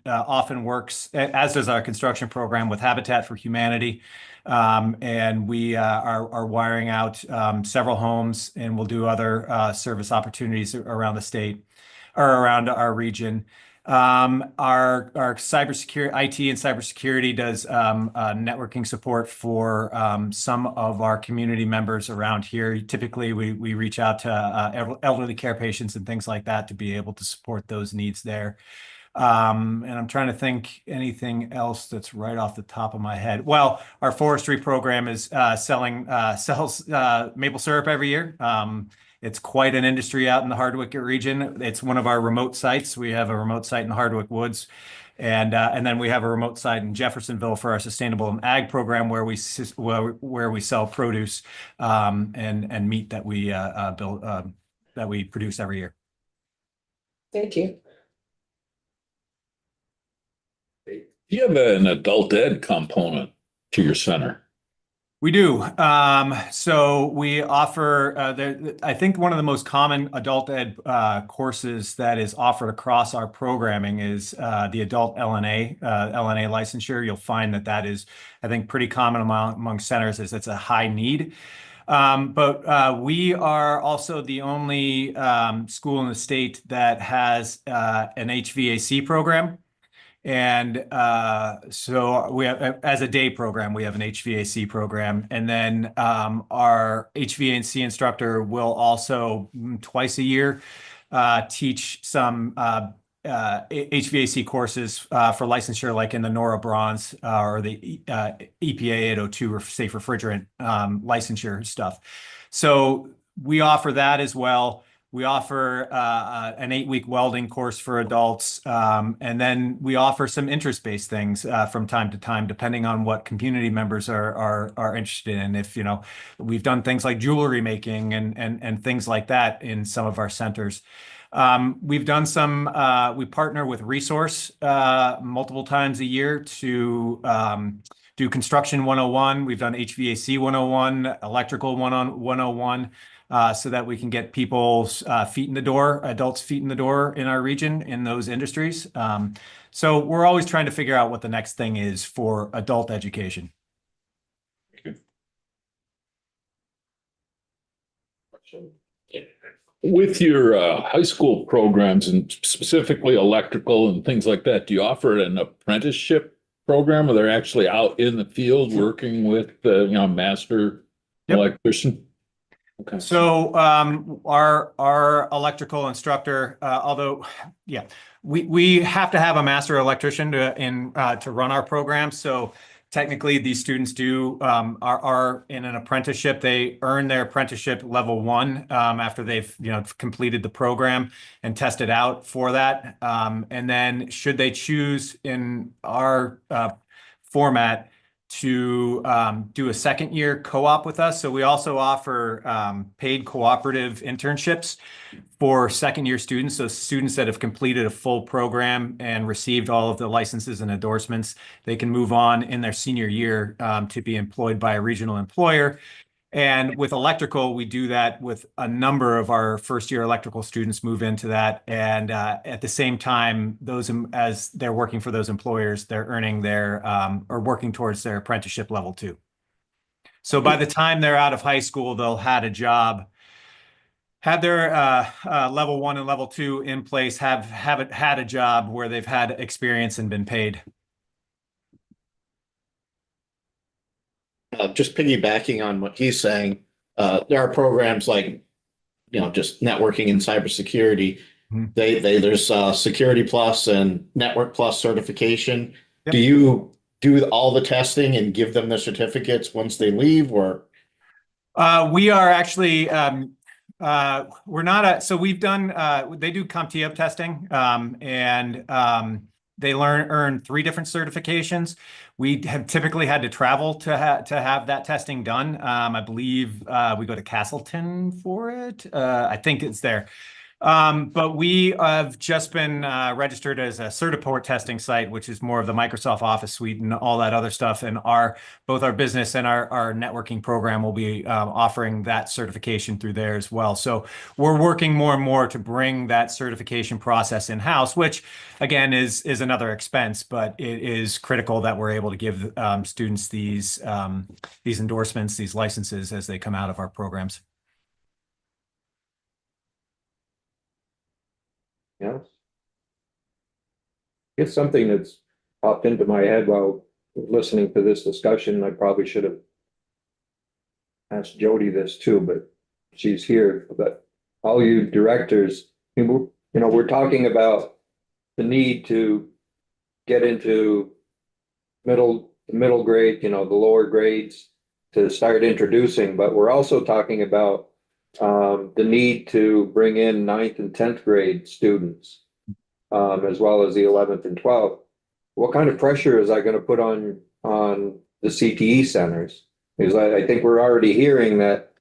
often works, as does our construction program, with Habitat for Humanity. And we are wiring out several homes, and we'll do other service opportunities around the state or around our region. Our cybersecurity, IT and cybersecurity does networking support for some of our community members around here. Typically, we reach out to elderly care patients and things like that to be able to support those needs there. And I'm trying to think anything else that's right off the top of my head. Well, our forestry program is sells maple syrup every year. It's quite an industry out in the Hardwick region. It's one of our remote sites. We have a remote site in Hardwick Woods, and then we have a remote site in Jeffersonville for our sustainable ag program, where we sell produce and meat that we build that we produce every year. Thank you. You have an adult ed component to your center. We do. So we offer, I think one of the most common adult ed courses that is offered across our programming is the adult LNA licensure. You'll find that is, I think, pretty common among centers, as it's a high need. But we are also the only school in the state that has an HVAC program. And so we have, as a day program, we have an HVAC program. And then our HVAC instructor will also twice a year teach some HVAC courses for licensure, like in the NORA Bronze or the EPA 802 or safe refrigerant licensure stuff. So we offer that as well. We offer an 8-week welding course for adults, and then we offer some interest-based things from time to time, depending on what community members are interested in. If we've done things like jewelry making and things like that in some of our centers. We've done some. We partner with Resource multiple times a year to do Construction 101. We've done HVAC 101, Electrical 101. So that we can get people's feet in the door, adults' feet in the door in our region in those industries. So we're always trying to figure out what the next thing is for adult education. With your high school programs and specifically electrical and things like that, do you offer an apprenticeship program, where they're actually out in the field working with the master electrician? Okay. So our electrical instructor, although we have to have a master electrician to run our program. So technically, these students are in an apprenticeship. They earn their apprenticeship level 1 after they've completed the program and tested out for that. And then should they choose in our format to do a second year co-op with us. So we also offer paid cooperative internships for second year students. So students that have completed a full program and received all of the licenses and endorsements, they can move on in their senior year to be employed by a regional employer. And with electrical, we do that with a number of our first year electrical students move into that. And at the same time, as they're working for those employers, they're earning or working towards their apprenticeship level 2. So by the time they're out of high school, they'll have a job had their level 1 and level 2 in place, haven't had a job where they've had experience and been paid. Just piggybacking on what he's saying, there are programs like, just networking and cybersecurity. Mhm. There's Security Plus and Network Plus certification. Yep. Do you do all the testing and give them the certificates once they leave, or? We are actually, we're not so we've done, they do CompTIA testing, and they earn 3 different certifications. We have typically had to travel to have that testing done. I believe we go to Castleton for it. I think it's there. But we have just been registered as a Certiport testing site, which is more of the Microsoft Office suite and all that other stuff. And both our business and our networking program will be offering that certification through there as well. So we're working more and more to bring that certification process in-house, which again is another expense, but it is critical that we're able to give students these endorsements, these licenses as they come out of our programs. Yes. It's something that's popped into my head while listening to this discussion. I probably should have asked Jody this too, but she's here. But all you directors, we're talking about the need to get into middle grade, the lower grades to start introducing, but we're also talking about the need to bring in 9th and 10th grade students, as well as the 11th and 12th. What kind of pressure is that going to put on the CTE centers? Because I think we're already hearing that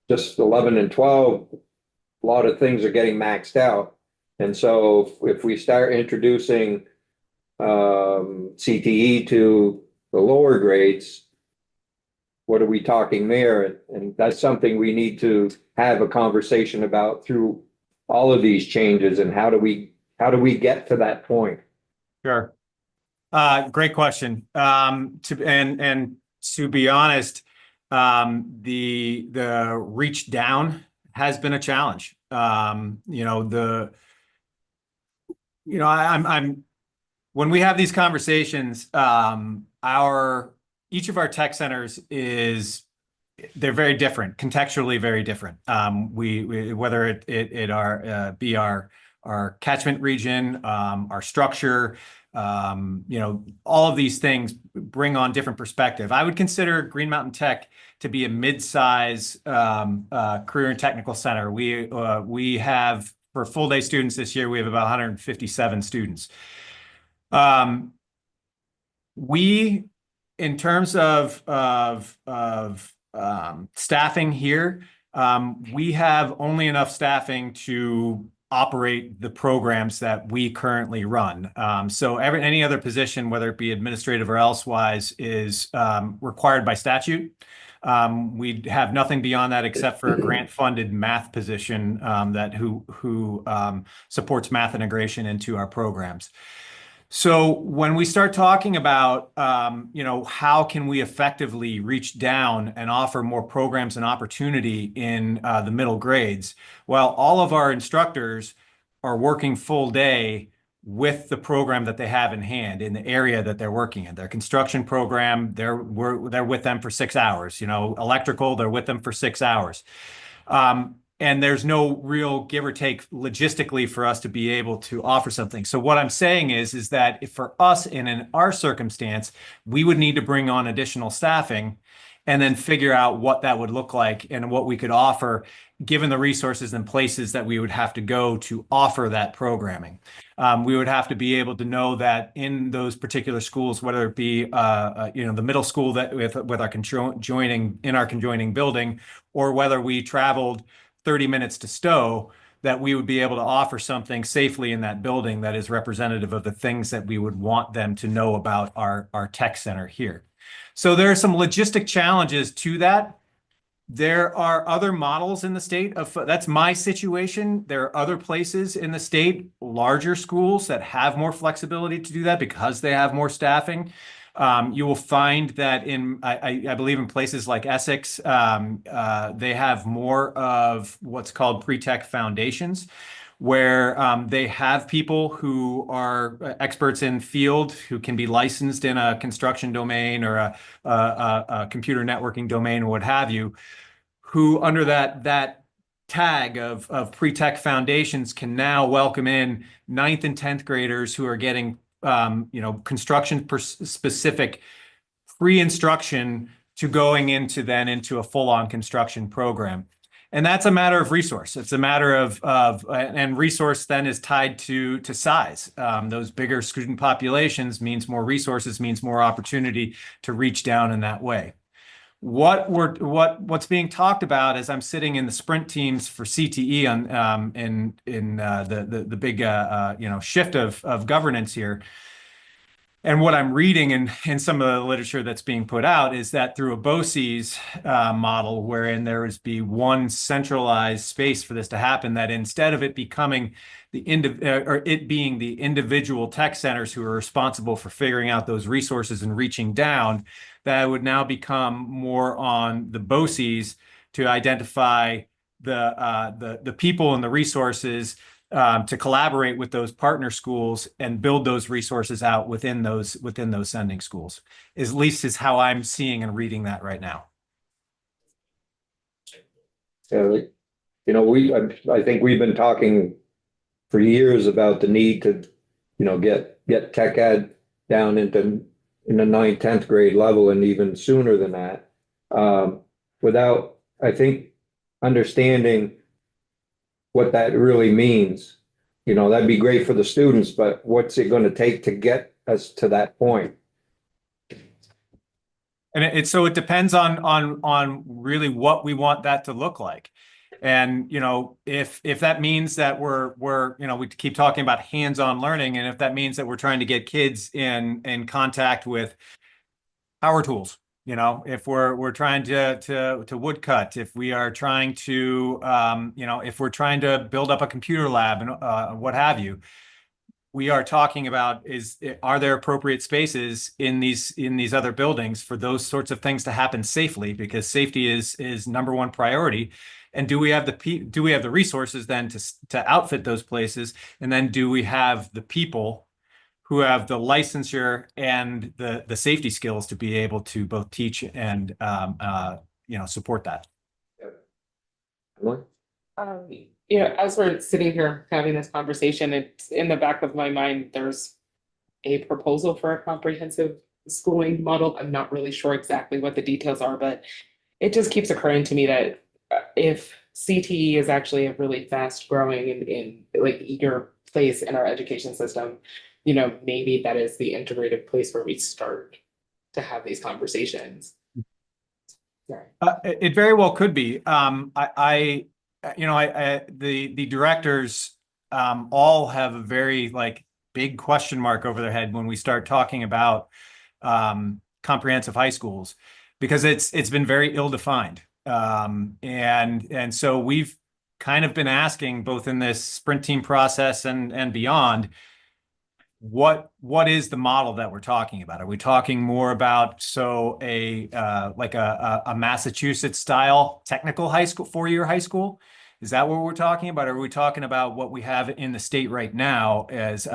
just 11 and 12, a lot of things are getting maxed out. And so if we start introducing CTE to the lower grades, what are we talking there? And that's something we need to have a conversation about through all of these changes. And how do we get to that point? Sure. Great question. To be honest, the reach down has been a challenge. When we have these conversations, each of our tech centers they're very different, contextually very different. Whether it be our catchment region, our structure, all of these things bring on different perspective. I would consider Green Mountain Tech to be a mid-size career and technical center. We have, for full day students this year, we have about 157 students. In terms of staffing here, we have only enough staffing to operate the programs that we currently run. So any other position, whether it be administrative or elsewise, is required by statute. We have nothing beyond that except for a grant-funded math position who supports math integration into our programs. So when we start talking about, how can we effectively reach down and offer more programs and opportunity in the middle grades? Well, all of our instructors are working full day with the program that they have in hand in the area that they're working in. Their construction program, they're with them for 6 hours. Electrical, they're with them for 6 hours. And there's no real give or take logistically for us to be able to offer something. So what I'm saying is that if for us and in our circumstance, we would need to bring on additional staffing and then figure out what that would look like and what we could offer, given the resources and places that we would have to go to offer that programming. We would have to be able to know that in those particular schools, whether it be the middle school that with our conjoining building, or whether we traveled 30 minutes to Stowe, that we would be able to offer something safely in that building that is representative of the things that we would want them to know about our tech center here. So there are some logistic challenges to that. There are other models in the state that's my situation. There are other places in the state, larger schools that have more flexibility to do that because they have more staffing. You will find that I believe in places like Essex, they have more of what's called pre-tech foundations, where they have people who are experts in field who can be licensed in a construction domain or a computer networking domain or what have you, who under that tag of pre-tech foundations can now welcome in 9th and 10th graders who are getting construction specific pre-instruction to going into a full-on construction program. And that's a matter of resource. It's a matter and resource then is tied to size. Those bigger student populations means more resources, means more opportunity to reach down in that way. What's being talked about as I'm sitting in the sprint teams for CTE in the big shift of governance here. And what I'm reading in some of the literature that's being put out is that through a BOCES model, wherein there is be one centralized space for this to happen, that instead of it becoming it being the individual tech centers who are responsible for figuring out those resources and reaching down, that would now become more on the BOCES to identify the people and the resources to collaborate with those partner schools and build those resources out within those sending schools. At least is how I'm seeing and reading that right now. Yeah, I think we've been talking for years about the need to, get tech ed down in the 9th, 10th grade level and even sooner than that. Without, I think, understanding what that really means. That'd be great for the students, but what's it going to take to get us to that point? And so it depends on really what we want that to look like. And, if that means that we keep talking about hands-on learning, and if that means that we're trying to get kids in contact with power tools, if we're trying to woodcut, if we are trying to, if we're trying to build up a computer lab and what have you, we are talking about are there appropriate spaces in these other buildings for those sorts of things to happen safely, because safety is number one priority. And do we have the resources then to outfit those places? And then do we have the people who have the licensure and the safety skills to be able to both teach and support that? As we're sitting here having this conversation, it's in the back of my mind, there's a proposal for a comprehensive schooling model. I'm not really sure exactly what the details are, but it just keeps occurring to me that if CTE is actually a really fast growing and like eager place in our education system, maybe that is the integrated place where we start to have these conversations. Sorry. It very well could be. The directors all have a very big question mark over their head when we start talking about comprehensive high schools, because it's been very ill-defined. And so we've kind of been asking, both in this sprint team process and beyond, what is the model that we're talking about? Are we talking more about a Massachusetts style technical high school, 4-year high school? Is that what we're talking about? Or are we talking about what we have in the state right now as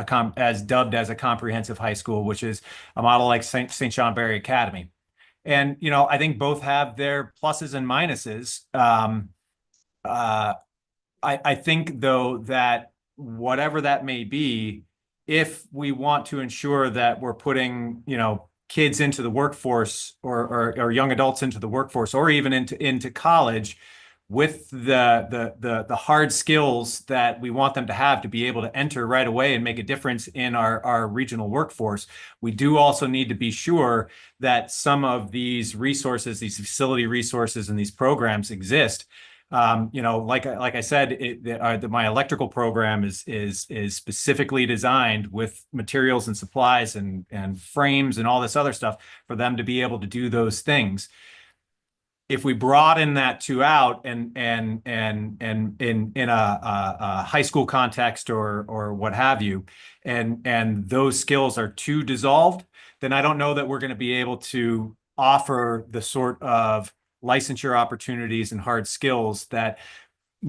dubbed as a comprehensive high school, which is a model like St. John Barry Academy? And, I think both have their pluses and minuses. I think, though, that whatever that may be, if we want to ensure that we're putting, kids into the workforce or young adults into the workforce, or even into college, with the hard skills that we want them to have to be able to enter right away and make a difference in our regional workforce, we do also need to be sure that some of these resources, these facility resources and these programs exist. Like I said, my electrical program is specifically designed with materials and supplies and frames and all this other stuff for them to be able to do those things. If we broaden that out and in a high school context or what have you, and those skills are too dissolved, then I don't know that we're going to be able to offer the sort of licensure opportunities and hard skills that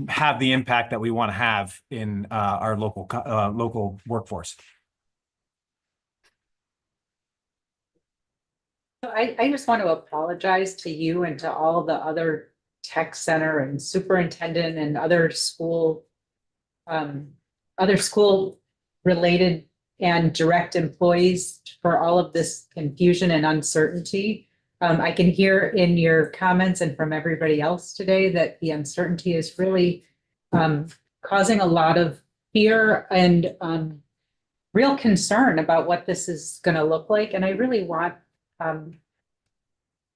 have the impact that we want to have in our local workforce. I just want to apologize to you and to all the other tech center and superintendent and other school related and direct employees for all of this confusion and uncertainty. I can hear in your comments and from everybody else today that the uncertainty is really causing a lot of fear and real concern about what this is going to look like. And I really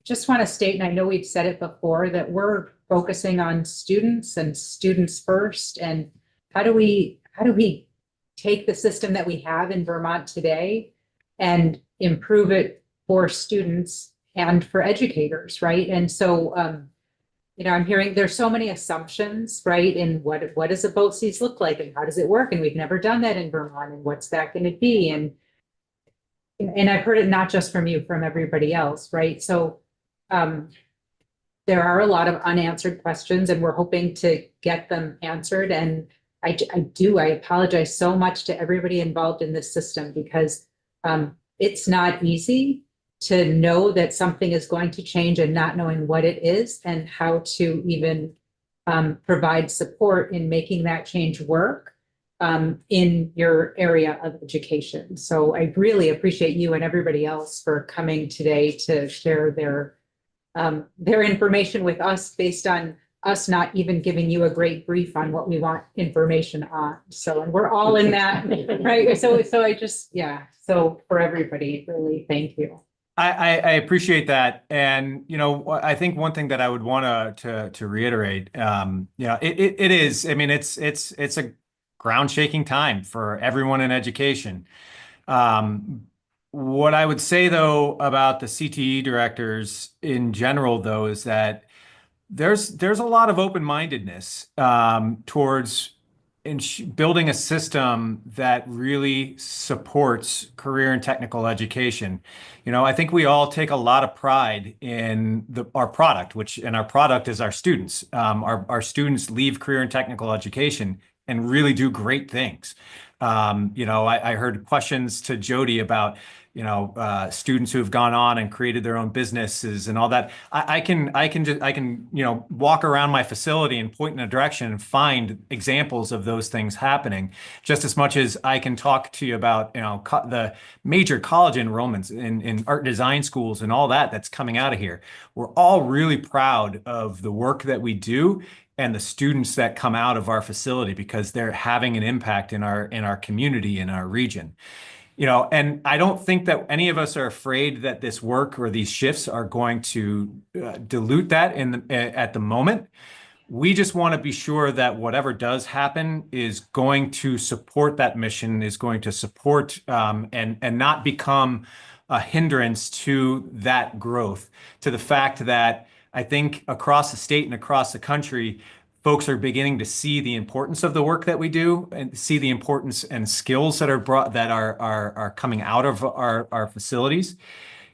just want to state, and I know we've said it before, that we're focusing on students and students first. And how do we take the system that we have in Vermont today and improve it for students and for educators, right? And so, I'm hearing there's so many assumptions, right? And what does a BOCES look like, and how does it work? And we've never done that in Vermont, and what's that going to be? And I've heard it not just from you, from everybody else, right? So there are a lot of unanswered questions, and we're hoping to get them answered. And I apologize so much to everybody involved in this system, because it's not easy to know that something is going to change and not knowing what it is and how to even provide support in making that change work in your area of education. So I really appreciate you and everybody else for coming today to share their information with us based on us not even giving you a great brief on what we want information on. So, and we're all in that, right? So I just, so for everybody, really, thank you. I appreciate that. And, I think one thing that I would want to reiterate, it is, I mean, it's a ground shaking time for everyone in education. What I would say though, about the CTE directors in general though, is that there's a lot of open-mindedness towards building a system that really supports career and technical education. I think we all take a lot of pride in our product, and our product is our students. Our students leave career and technical education and really do great things. I heard questions to Jody about, students who have gone on and created their own businesses and all that. I can walk around my facility and point in a direction and find examples of those things happening, just as much as I can talk to you about, the major college enrollments in art design schools and all that's coming out of here. We're all really proud of the work that we do and the students that come out of our facility, because they're having an impact in our community, in our region. And I don't think that any of us are afraid that this work or these shifts are going to dilute that at the moment. We just want to be sure that whatever does happen is going to support that mission, is going to support and not become a hindrance to that growth, to the fact that I think across the state and across the country, folks are beginning to see the importance of the work that we do and see the importance and skills that are coming out of our facilities.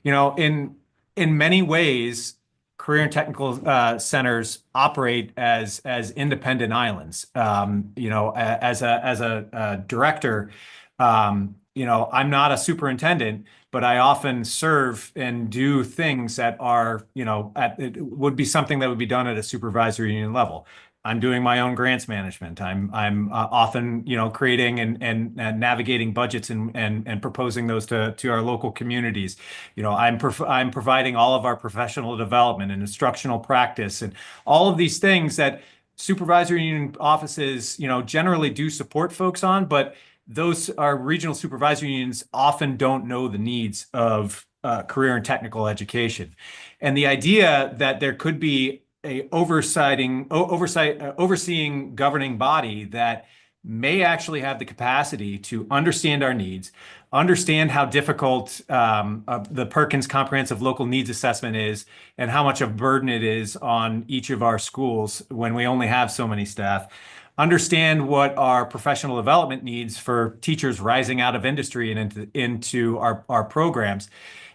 In many ways, career and technical centers operate as independent islands. As a director, I'm not a superintendent, but I often serve and do things that are, it would be something that would be done at a supervisory union level. I'm doing my own grants management. I'm often, creating and navigating budgets and proposing those to our local communities. I'm providing all of our professional development and instructional practice and all of these things that supervisory union offices, generally do support folks on, but our regional supervisory unions often don't know the needs of career and technical education. And the idea that there could be a overseeing governing body that may actually have the capacity to understand our needs, understand how difficult the Perkins Comprehensive Local Needs Assessment is, and how much of a burden it is on each of our schools when we only have so many staff. understand what our professional development needs for teachers rising out of industry and into our programs,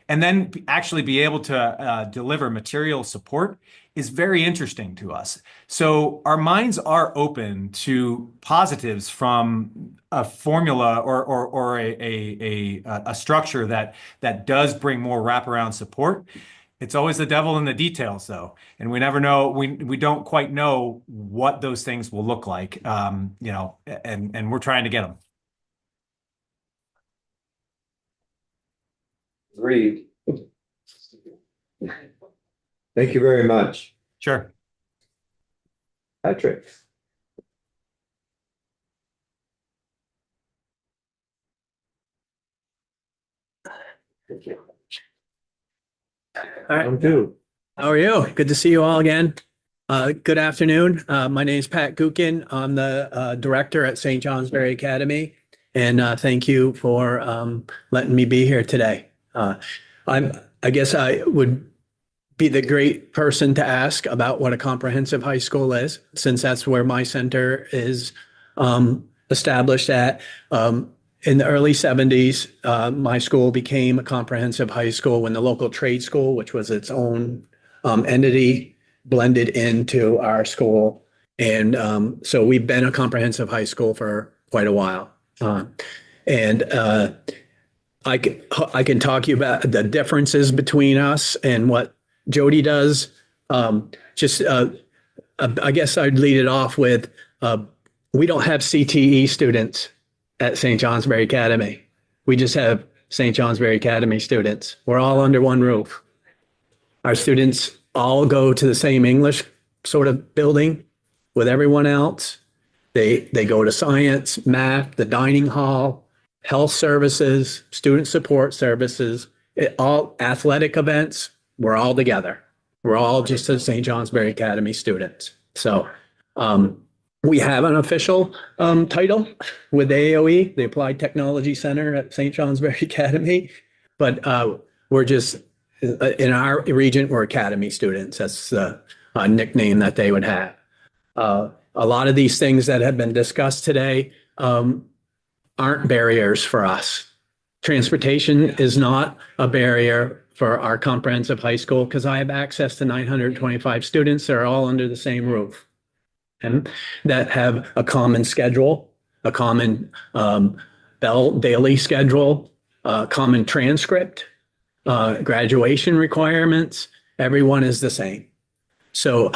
and then actually be able to deliver material support is very interesting to us. So our minds are open to positives from a formula or a structure that does bring more wraparound support. It's always the devil in the details, though, and we never know. We don't quite know what those things will look like, and we're trying to get them. Agreed. Thank you very much. Sure. Patrick. All right. I'm due. How are you? Good to see you all again. Good afternoon. My name is Pat Gookin. I'm the director at St. Johnsbury Academy. And thank you for letting me be here today. I guess I would be the great person to ask about what a comprehensive high school is, since that's where my center is established at. In the early 70s, my school became a comprehensive high school when the local trade school, which was its own entity, blended into our school. And so we've been a comprehensive high school for quite a while. I can talk to you about the differences between us and what Jody does. I guess I'd lead it off with, we don't have CTE students at St. Johnsbury Academy. We just have St. Johnsbury Academy students. We're all under one roof. Our students all go to the same English sort of building with everyone else. They go to science, math, the dining hall, health services, student support services, all athletic events. We're all together. We're all just the St. Johnsbury Academy students. So we have an official title with AOE, the Applied Technology Center at St. Johnsbury Academy, but we're just, in our region, we're Academy students. That's the nickname that they would have. A lot of these things that have been discussed today aren't barriers for us. Transportation is not a barrier for our comprehensive high school because I have access to 925 students that are all under the same roof and that have a common schedule, a common daily schedule, common transcript, graduation requirements. Everyone is the same. So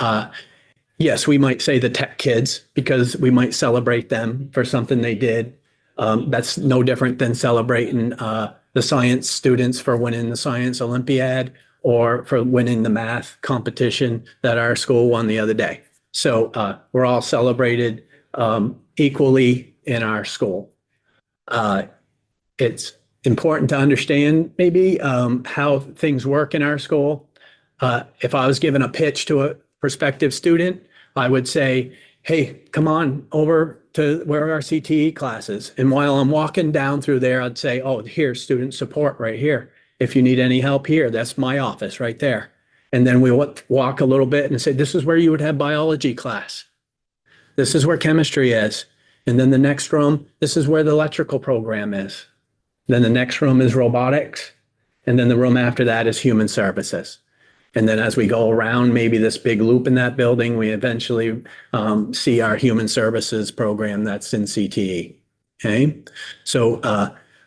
yes, we might say the tech kids because we might celebrate them for something they did. That's no different than celebrating the science students for winning the science Olympiad or for winning the math competition that our school won the other day. So we're all celebrated equally in our school. It's important to understand maybe how things work in our school. If I was given a pitch to a prospective student, I would say, hey, come on over to where our CTE classes. And while I'm walking down through there, I'd say, oh, here's student support right here. If you need any help here, that's my office right there. And then we walk a little bit and say, this is where you would have biology class. This is where chemistry is. And then the next room, this is where the electrical program is. Then the next room is robotics. And then the room after that is human services. And then as we go around maybe this big loop in that building, we eventually see our human services program that's in CTE. Okay. So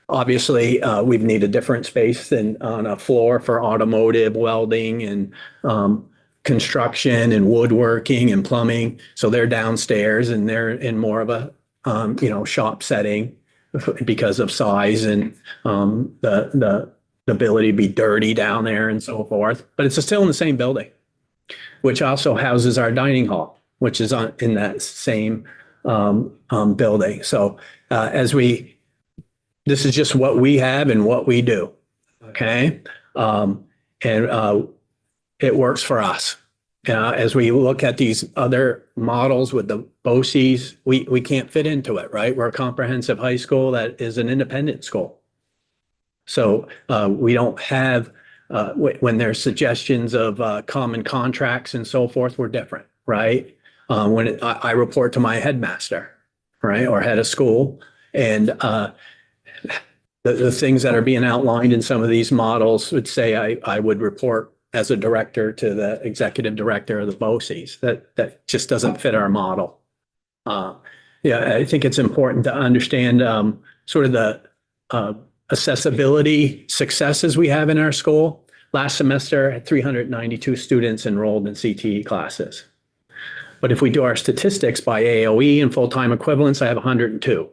obviously we need a different space than on a floor for automotive, welding and construction and woodworking and plumbing. So they're downstairs and they're in more of a, shop setting because of size and the ability to be dirty down there and so forth, but it's still in the same building, which also houses our dining hall, which is in that same building. So this is just what we have and what we do. Okay. It works for us. As we look at these other models with the BOCES, we can't fit into it, right? We're a comprehensive high school that is an independent school. So we don't have, when there's suggestions of common contracts and so forth, we're different, right? I report to my headmaster, right, or head of school. And the things that are being outlined in some of these models would say I would report as a director to the executive director of the BOCES. That just doesn't fit our model. Yeah, I think it's important to understand sort of the accessibility successes we have in our school. Last semester, I had 392 students enrolled in CTE classes. But if we do our statistics by AOE and full-time equivalents, I have 102.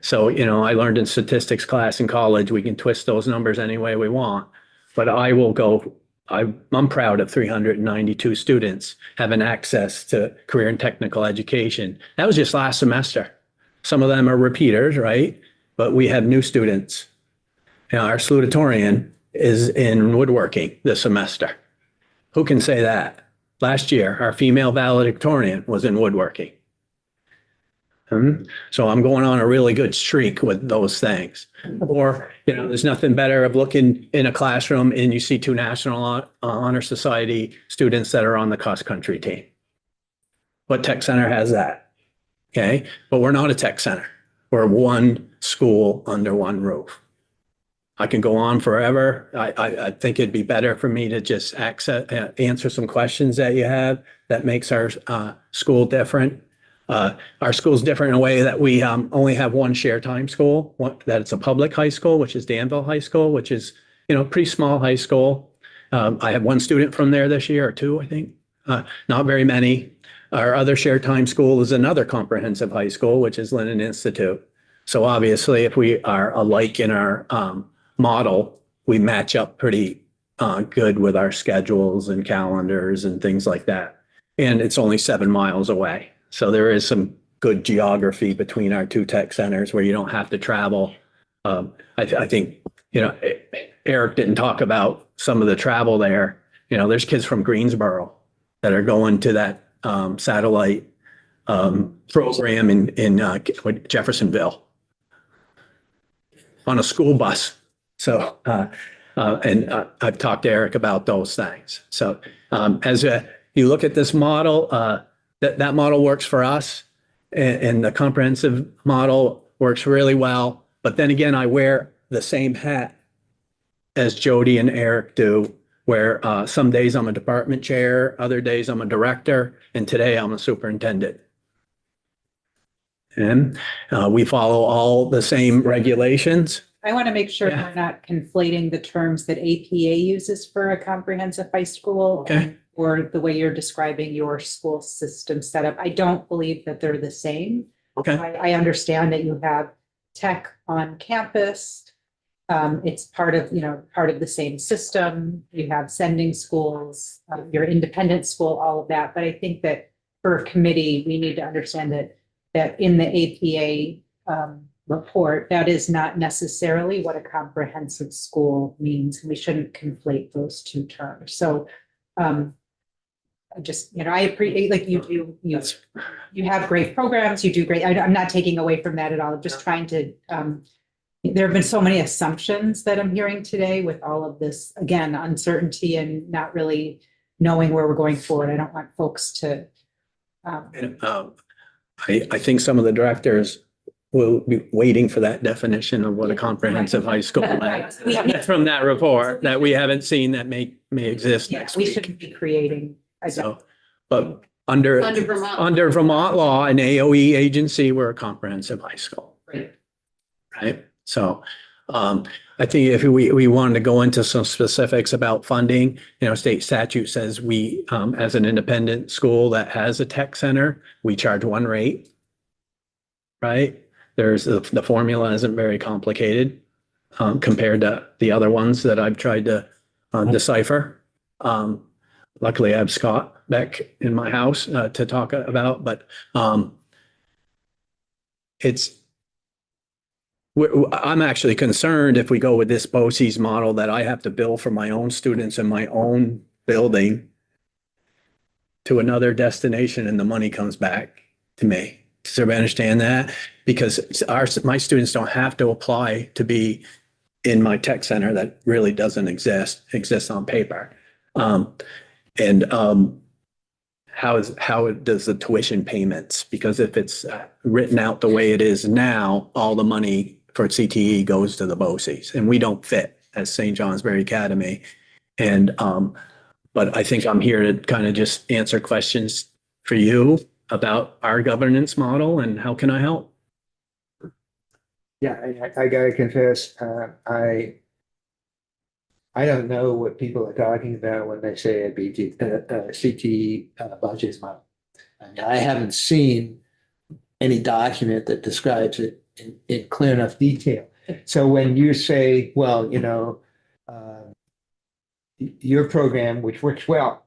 So, I learned in statistics class in college, we can twist those numbers any way we want. But I'm proud of 392 students having access to career and technical education. That was just last semester. Some of them are repeaters, right? But we have new students. Our salutatorian is in woodworking this semester. Who can say that? Last year, our female valedictorian was in woodworking. So I'm going on a really good streak with those things. Or, there's nothing better of looking in a classroom and you see two National Honor Society students that are on the cross-country team. What tech center has that? Okay, but we're not a tech center. We're one school under one roof. I can go on forever. I think it'd be better for me to just answer some questions that you have that makes our school different. Our school's different in a way that we only have one share time school, that it's a public high school, which is Danville High School, which is, pretty small high school. I have one student from there this year, or two, I think, not very many. Our other share time school is another comprehensive high school, which is Lennon Institute. So obviously, if we are alike in our model, we match up pretty good with our schedules and calendars and things like that. And it's only 7 miles away. So there is some good geography between our two tech centers where you don't have to travel. I think, Eric didn't talk about some of the travel there. There's kids from Greensboro that are going to that satellite program in Jeffersonville on a school bus. So, I've talked to Eric about those things. So as you look at this model, that model works for us, and the comprehensive model works really well. But then again, I wear the same hat as Jody and Eric do, where some days I'm a department chair, other days I'm a director, and today I'm a superintendent. And we follow all the same regulations. I want to make sure Yeah. we're not conflating the terms that APA uses for a comprehensive high school. Okay. Or the way you're describing your school system setup. I don't believe that they're the same. Okay. I understand that you have tech on campus. It's part of the same system. You have sending schools, your independent school, all of that. But I think that for a committee, we need to understand that in the APA report, that is not necessarily what a comprehensive school means. We shouldn't conflate those two terms. So I appreciate, like you do, you have great programs, you do great. I'm not taking away from that at all. I'm just trying to, there have been so many assumptions that I'm hearing today with all of this, again, uncertainty and not really knowing where we're going forward. I don't want folks to. I think some of the directors will be waiting for that definition of what a comprehensive high school is. From that report that we haven't seen that may exist next We week. shouldn't be creating. So, but under Under Vermont law, an AOE agency, we're a comprehensive high school. Right. Right? So, I think if we wanted to go into some specifics about funding, state statute says we, as an independent school that has a tech center, we charge one rate. Right? There's the formula isn't very complicated, compared to the other ones that I've tried to decipher. Luckily, I have Scott Beck in my house to talk about, but I'm actually concerned if we go with this BOCES model that I have to bill for my own students in my own building to another destination and the money comes back to me. Does everybody understand that? Because my students don't have to apply to be in my tech center that really doesn't exists on paper. does the tuition payments? Because if it's written out the way it is now, all the money for CTE goes to the BOCES, and we don't fit as St. Johnsbury Academy. And, but I think I'm here to kind of just answer questions for you about our governance model and how can I help? Yeah, I gotta confess, I don't know what people are talking about when they say a CTE budget model. I mean, I haven't seen any document that describes it in clear enough detail. So when you say, well, your program, which works well,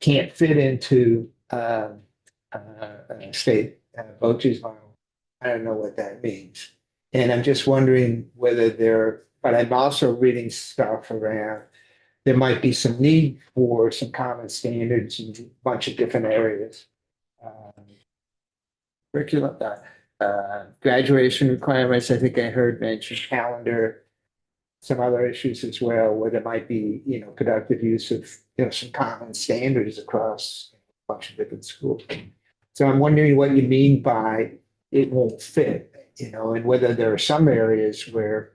can't fit into state budget model, I don't know what that means. And I'm just wondering whether but I'm also reading stuff around, there might be some need for some common standards in a bunch of different areas. Curriculum, graduation requirements, I think I heard mentioned calendar, some other issues as well, where there might be, productive use of, some common standards across a bunch of different schools. So I'm wondering what you mean by it won't fit, and whether there are some areas where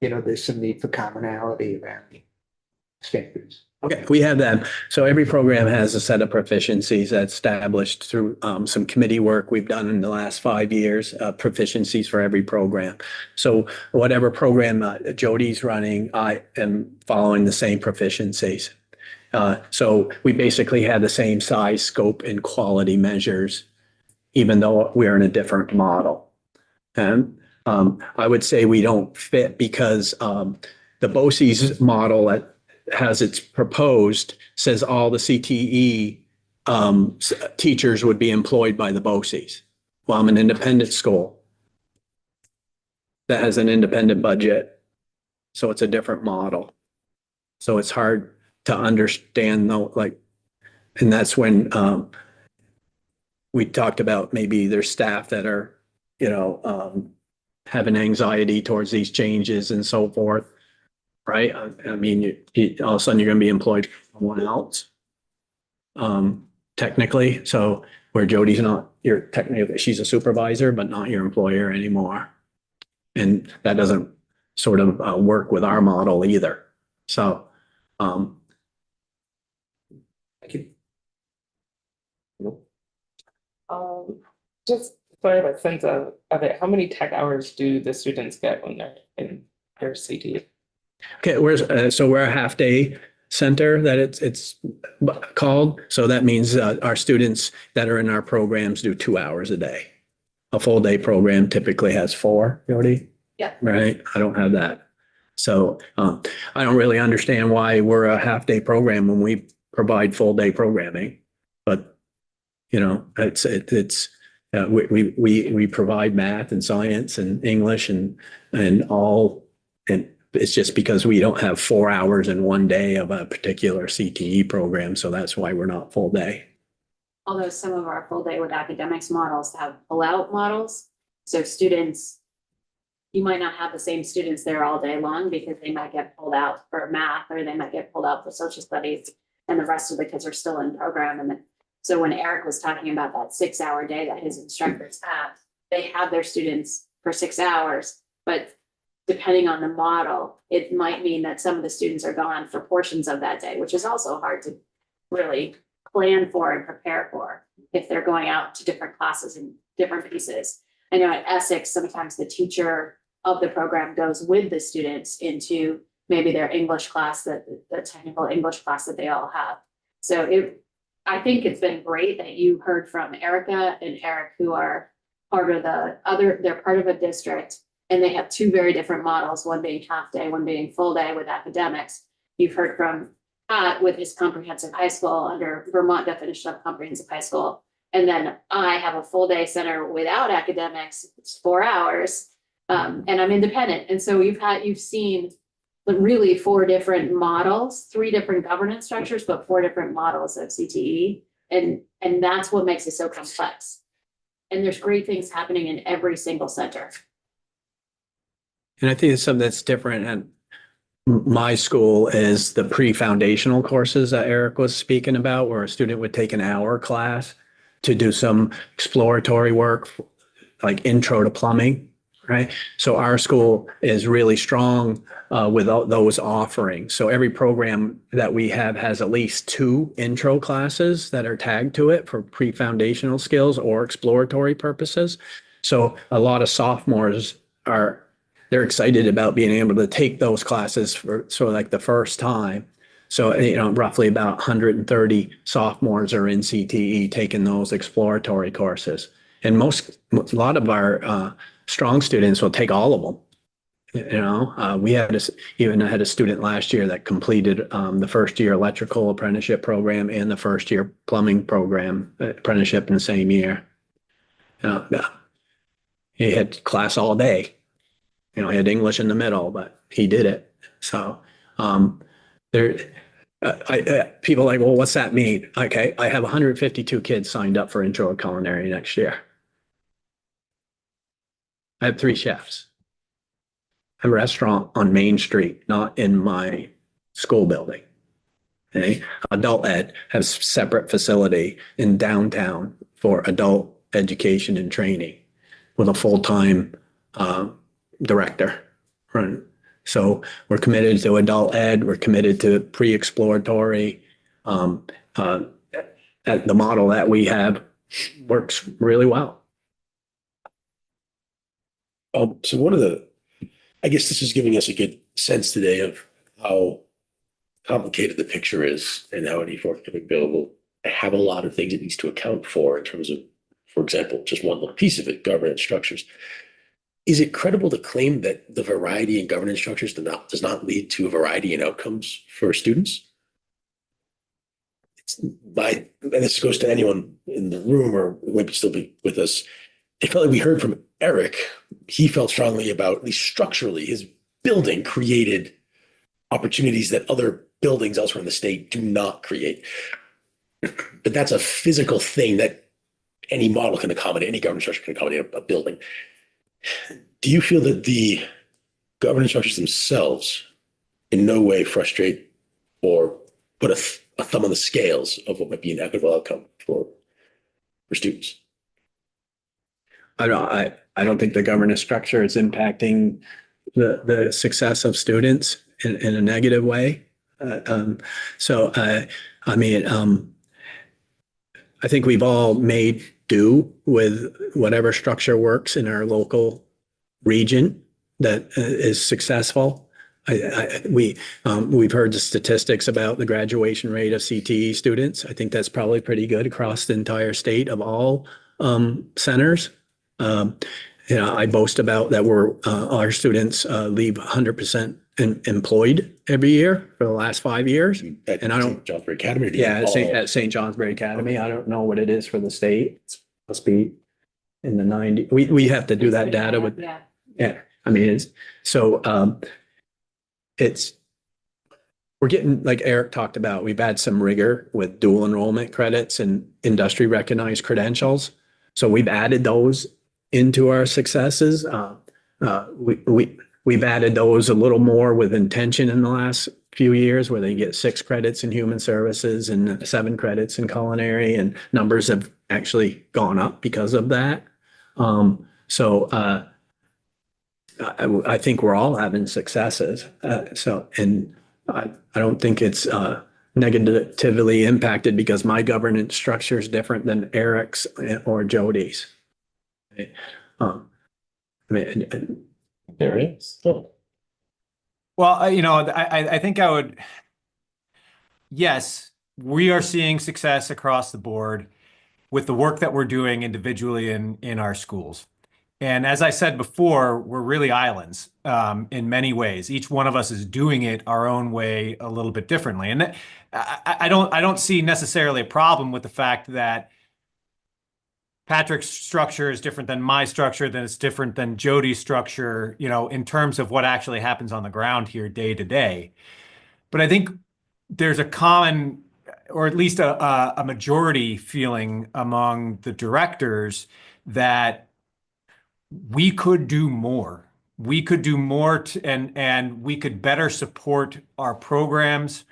there's some need for commonality around standards. Okay, we have that. So every program has a set of proficiencies that's established through some committee work we've done in the last 5 years, proficiencies for every program. So whatever program Jody's running, I am following the same proficiencies. So we basically have the same size, scope, and quality measures, even though we're in a different model. And I would say we don't fit because the BOCES model that has its proposed says all the CTE teachers would be employed by the BOCES. Well, I'm an independent school that has an independent budget, so it's a different model. So it's hard to understand though, and that's when we talked about maybe there's staff that are, having anxiety towards these changes and so forth, right? I mean, all of a sudden you're going to be employed by someone else, technically. So where Jody's not, she's a supervisor, but not your employer anymore. And that doesn't sort of work with our model either. So, Thank you. Just so I have a sense of it, how many tech hours do the students get when they're in their CTE? okay, so we're a half-day center that it's called. So that means our students that are in our programs do 2 hours a day. A full-day program typically has 4, Jody? Yeah. Right? I don't have that. So I don't really understand why we're a half-day program when we provide full-day programming. But, we provide math and science and English and all, and it's just because we don't have 4 hours in one day of a particular CTE program. So that's why we're not full day. Although some of our full day with academics models have pull-out models. So students, you might not have the same students there all day long because they might get pulled out for math or they might get pulled out for social studies and the rest of the kids are still in program. And then, so when Eric was talking about that 6-hour day that his instructors have, they have their students for 6 hours, but depending on the model, it might mean that some of the students are gone for portions of that day, which is also hard to really plan for and prepare for if they're going out to different classes and different pieces. I know at Essex, sometimes the teacher of the program goes with the students into maybe their English class, the technical English class that they all have. So I think it's been great that you heard from Erica and Eric, who are part of they're part of a district and they have 2 very different models, one being half day, one being full day with academics. You've heard from Pat with his comprehensive high school under Vermont definition of comprehensive high school. And then I have a full day center without academics, it's 4 hours, and I'm independent. And so you've seen really 4 different models, 3 different governance structures, but 4 different models of CTE. And that's what makes it so complex. And there's great things happening in every single center. And I think it's something that's different. And My school is the pre-foundational courses that Eric was speaking about, where a student would take an hour class to do some exploratory work, like intro to plumbing, right? So our school is really strong with those offerings. So every program that we have has at least 2 intro classes that are tagged to it for pre-foundational skills or exploratory purposes. So a lot of sophomores they're excited about being able to take those classes for sort of like the first time. So, roughly about 130 sophomores are in CTE taking those exploratory courses. And a lot of our strong students will take all of them. We even had a student last year that completed the first year electrical apprenticeship program and the first year plumbing program apprenticeship in the same year. He had class all day. He had English in the middle, but he did it. So people are like, well, what's that mean? Okay, I have 152 kids signed up for intro to culinary next year. I have 3 chefs. A restaurant on Main Street, not in my school building. Okay? Adult ed has separate facility in downtown for adult education and training with a full-time director. Right. So we're committed to adult ed. We're committed to pre-exploratory. The model that we have works really well. So I guess this is giving us a good sense today of how complicated the picture is and how any forthcoming bill will have a lot of things it needs to account for in terms of, for example, just one little piece of it, governance structures. Is it credible to claim that the variety in governance structures does not lead to a variety in outcomes for students? And this goes to anyone in the room or maybe still be with us. It felt like we heard from Eric. He felt strongly about, at least structurally, his building created opportunities that other buildings elsewhere in the state do not create. But that's a physical thing that any model can accommodate, any governance structure can accommodate a building. Do you feel that the governance structures themselves in no way frustrate or put a thumb on the scales of what might be an equitable outcome for students? I don't think the governance structure is impacting the success of students in a negative way. I think we've all made do with whatever structure works in our local region that is successful. We've heard the statistics about the graduation rate of CTE students. I think that's probably pretty good across the entire state of all centers. I boast about that our students leave 100% employed every year for the last 5 years. And I don't Johnsbury Academy. Yeah, at St. Johnsbury Academy. I don't know what it is for the state. It must be in the 90s. We have to do that data with. Yeah. I mean, we're getting, like Eric talked about, we've had some rigor with dual enrollment credits and industry recognized credentials. So we've added those into our successes. We've added those a little more with intention in the last few years, where they get 6 credits in human services and 7 credits in culinary, and numbers have actually gone up because of that. I think we're all having successes. And I don't think it's negatively impacted because my governance structure is different than Eric's or Jody's. There is. Well, I think yes, we are seeing success across the board with the work that we're doing individually in our schools. And as I said before, we're really islands in many ways. Each one of us is doing it our own way a little bit differently. And I don't see necessarily a problem with the fact that Patrick's structure is different than my structure, then it's different than Jody's structure, in terms of what actually happens on the ground here day to day. But I think there's a common, or at least a majority feeling among the directors that we could do more we could do more and we could better support our programs,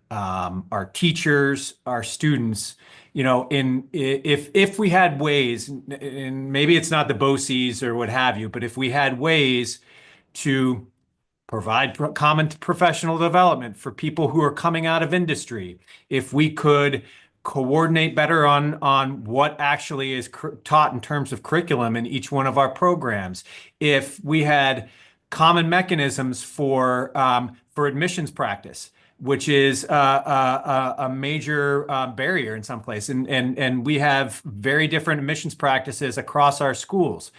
our teachers, our students, if we had ways, and maybe it's not the BOCES or what have you, but if we had ways to provide common professional development for people who are coming out of industry, if we could coordinate better on what actually is taught in terms of curriculum in each one of our programs, if we had common mechanisms for admissions practice, which is a major barrier in some place. And we have very different admissions practices across our schools.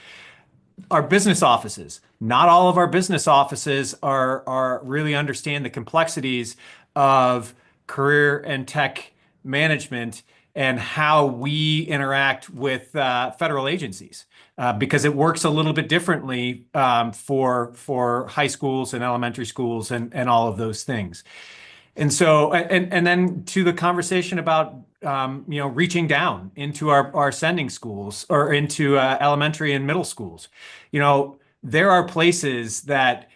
Our business offices, not all of our business offices are really understand the complexities of career and tech management and how we interact with federal agencies. Because it works a little bit differently for high schools and elementary schools and all of those things. And so, and then to the conversation about, reaching down into our sending schools or into elementary and middle schools, there are places that,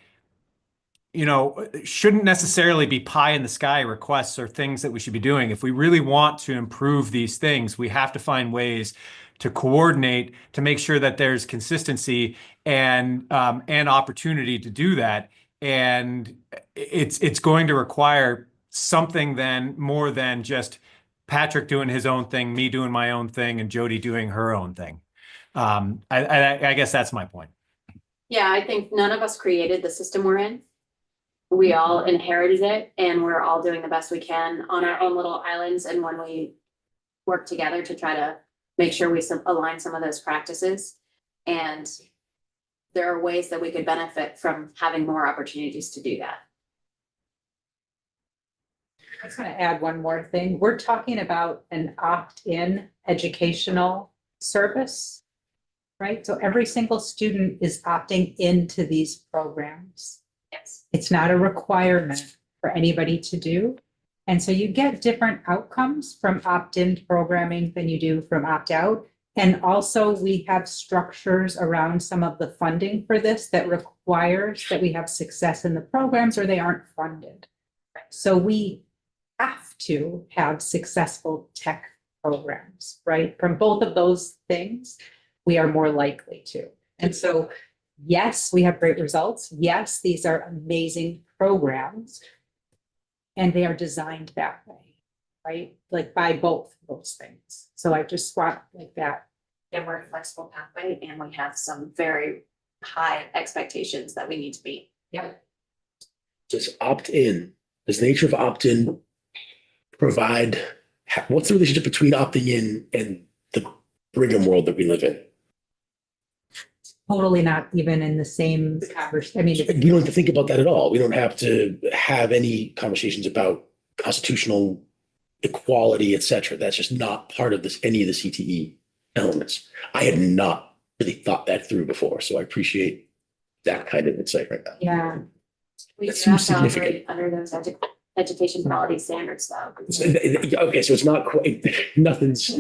shouldn't necessarily be pie in the sky requests or things that we should be doing. If we really want to improve these things, we have to find ways to coordinate to make sure that there's consistency and opportunity to do that. And it's going to require something then more than just Patrick doing his own thing, me doing my own thing, and Jody doing her own thing. I guess that's my point. Yeah, I think none of us created the system we're in. We all inherited it, and we're all doing the best we can on our own little islands. And when we work together to try to make sure we align some of those practices, and there are ways that we could benefit from having more opportunities to do that. I just want to add one more thing. We're talking about an opt-in educational service, right? So every single student is opting into these programs. Yes. It's not a requirement for anybody to do. And so you get different outcomes from opt-in programming than you do from opt-out. And also we have structures around some of the funding for this that requires that we have success in the programs or they aren't funded. So we have to have successful tech programs, right? From both of those things, we are more likely to. And so, yes, we have great results. Yes, these are amazing programs and they are designed that way, right? Like by both of those things. So I just want like that. And we're a flexible pathway, and we have some very high expectations that we need to meet. Yep. Does opt-in, does the nature of opt-in provide, what's the relationship between opting in and the Brigham world that we live in? Totally not even in the same conversation. I mean, We don't have to think about that at all. We don't have to have any conversations about constitutional equality, et cetera. That's just not part of this, any of the CTE elements. I had not really thought that through before, so I appreciate that kind of insight right now. yeah. We That do have seems to operate significant. under those education quality standards though. Okay, so it's not quite, nothing's.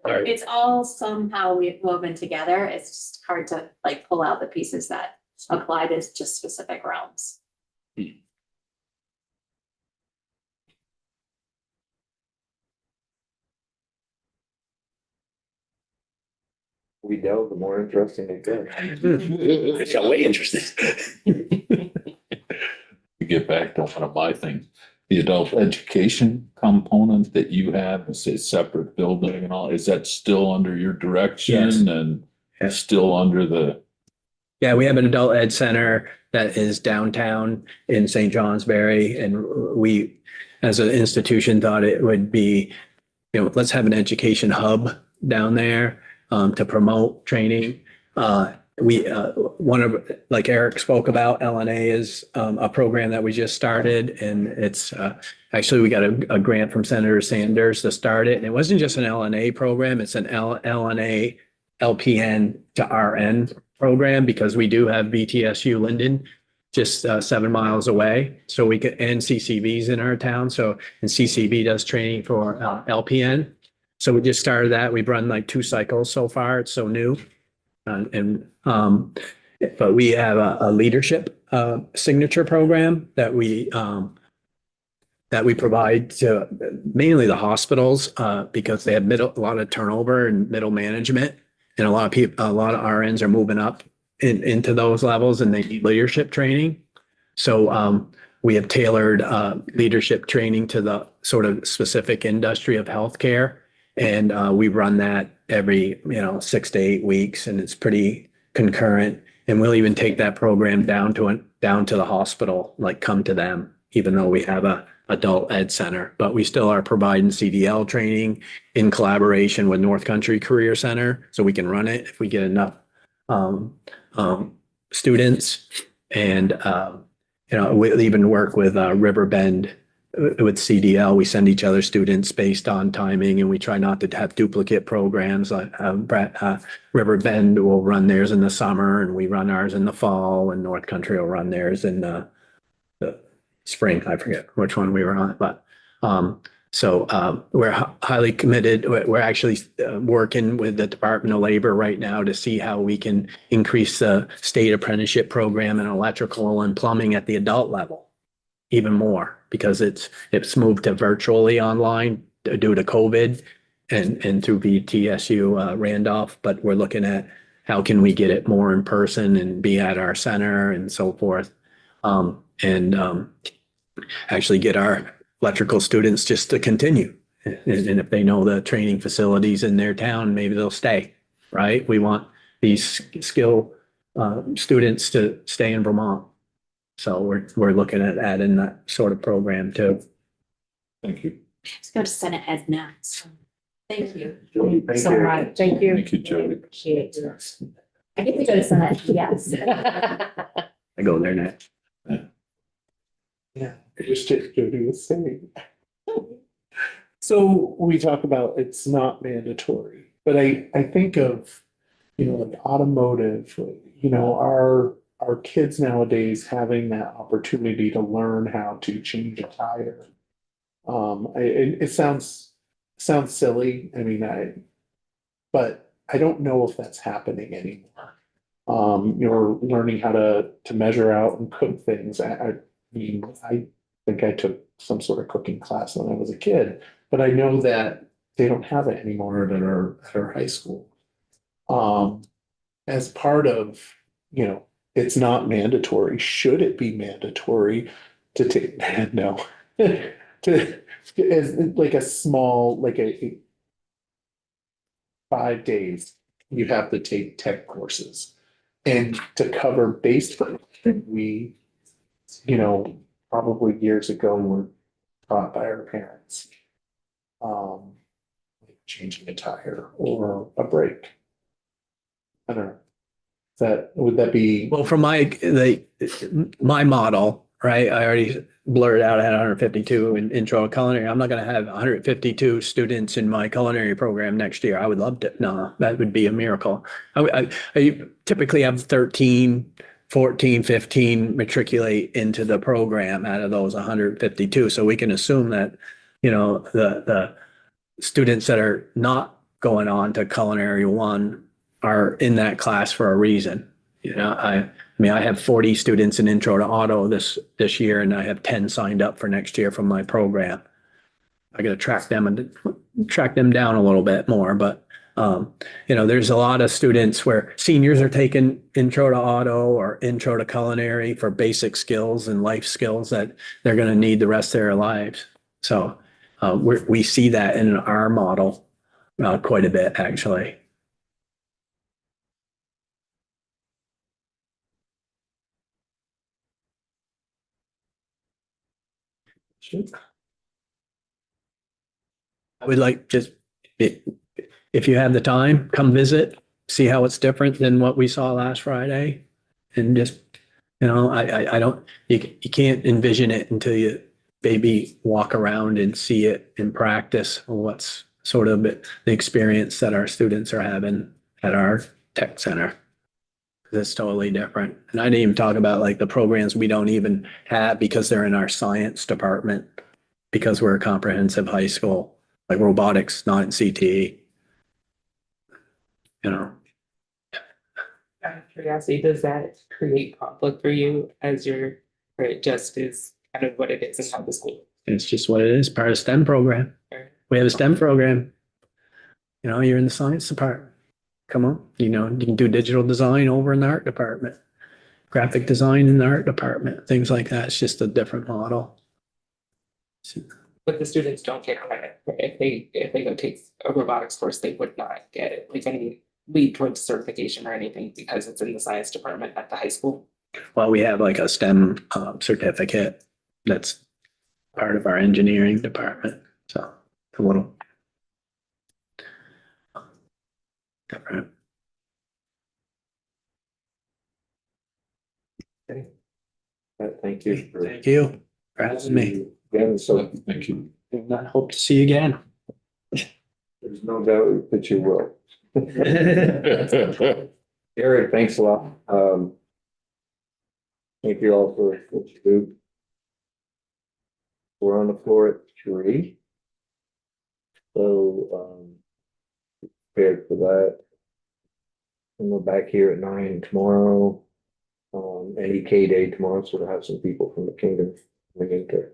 All right. It's all somehow woven together. It's just hard to like pull out the pieces that apply to just specific realms. We delve, the more interesting it gets. I got way interested. To get back to one of my things, the adult education component that you have is a separate building and all, is that still under your direction Yes. and still under the? Yeah, we have an adult ed center that is downtown in St. Johnsbury, and we, as an institution, thought it would be, let's have an education hub down there to promote training. One of, like Eric spoke about, LNA is a program that we just started, and it's actually we got a grant from Senator Sanders to start it. And it wasn't just an LNA program; it's an LNA LPN to RN program, because we do have BTSU Linden just 7 miles away. So we could, and CCV's in our town. So, and CCV does training for LPN. So we just started that. We've run like 2 cycles so far. It's so new. But we have a leadership signature program that we provide to mainly the hospitals because they have a lot of turnover and middle management. And a lot of RNs are moving up into those levels and they need leadership training. So we have tailored leadership training to the sort of specific industry of healthcare. And we run that every, 6 to 8 weeks, and it's pretty concurrent. And we'll even take that program down to the hospital, like come to them, even though we have a adult ed center, but we still are providing CDL training in collaboration with North Country Career Center, so we can run it if we get enough students. And we'll even work with Riverbend with CDL. We send each other students based on timing, and we try not to have duplicate programs. Riverbend will run theirs in the summer, and we run ours in the fall, and North Country will run theirs in the spring. I forget which one we were on, but we're highly committed. We're actually working with the Department of Labor right now to see how we can increase the state apprenticeship program in electrical and plumbing at the adult level even more, because it's moved to virtually online due to COVID and through VTSU Randolph, but we're looking at how can we get it more in person and be at our center and so forth. Actually get our electrical students just to continue. And if they know the training facilities in their town, maybe they'll stay, right? We want these skill students to stay in Vermont. So we're looking at adding that sort of program too. Thank you. Let's go to Senate Ed next. Thank you. Thank so much. Thank you. Thank you, Jody. Appreciate you. I get to go to Senate, yes. I go there next. Yeah, just to do the same. So we talk about it's not mandatory, but I think of, like automotive, our kids nowadays having that opportunity to learn how to change a tire. It sounds silly. I mean, but I don't know if that's happening anymore. You're learning how to measure out and cook things. I think I took some sort of cooking class when I was a kid, but I know that they don't have it anymore at our high school. As part of, it's not mandatory. Should it be mandatory to take, no, as like a small, like a 5 days, you have to take tech courses and to cover base, we, probably years ago were taught by our parents. Changing a tire or a brake. I don't know. Would that be? Well, from my model, right? I already blurred out I had 152 in intro to culinary. I'm not going to have 152 students in my culinary program next year. I would love to. No, that would be a miracle. I typically have 13, 14, 15 matriculate into the program out of those 152. So we can assume that, the students that are not going on to culinary 1 are in that class for a reason. I have 40 students in intro to auto this year, and I have 10 signed up for next year from my program. I got to track them down a little bit more, but there's a lot of students where seniors are taking intro to auto or intro to culinary for basic skills and life skills that they're going to need the rest of their lives. So we see that in our model quite a bit, actually. I would like if you have the time, come visit, see how it's different than what we saw last Friday. And just, I don't, you can't envision it until you maybe walk around and see it in practice, what's sort of the experience that our students are having at our tech center. It's totally different. And I didn't even talk about like the programs we don't even have because they're in our science department, because we're a comprehensive high school, like robotics, not in CTE. Out of curiosity, does that create conflict for you as your, or it just is kind of what it is and how the school? It's just what it is, part of STEM program. Right. We have a STEM program. You know, you're in the science department. Come on, you know, you can do digital design over in the art department, graphic design in the art department, things like that. It's just a different model. But the students don't get credit, right? If they go take a robotics course, they would not get it, like any lead towards certification or anything because it's in the science department at the high school. Well, we have like a STEM certificate that's part of our engineering department. So a little different. Thank you. Thank you for having me. Again, so Thank you. I hope to see you again. there's no doubt that you will. Eric, thanks a lot. Thank you all for what you do. We're on the floor at 3. So, prepared for that. And we're back here at 9 tomorrow. NEK Day tomorrow, so we'll have some people from the kingdom coming in to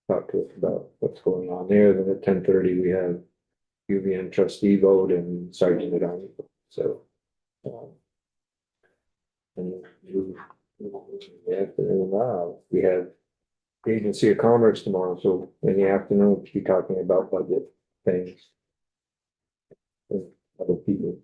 talk to us about what's going on there. Then at 10:30, we have UVM trustee vote and sergeant at army. So, and the afternoon, we have Agency of Commerce tomorrow, so in the afternoon, we'll be talking about budget things. And other people,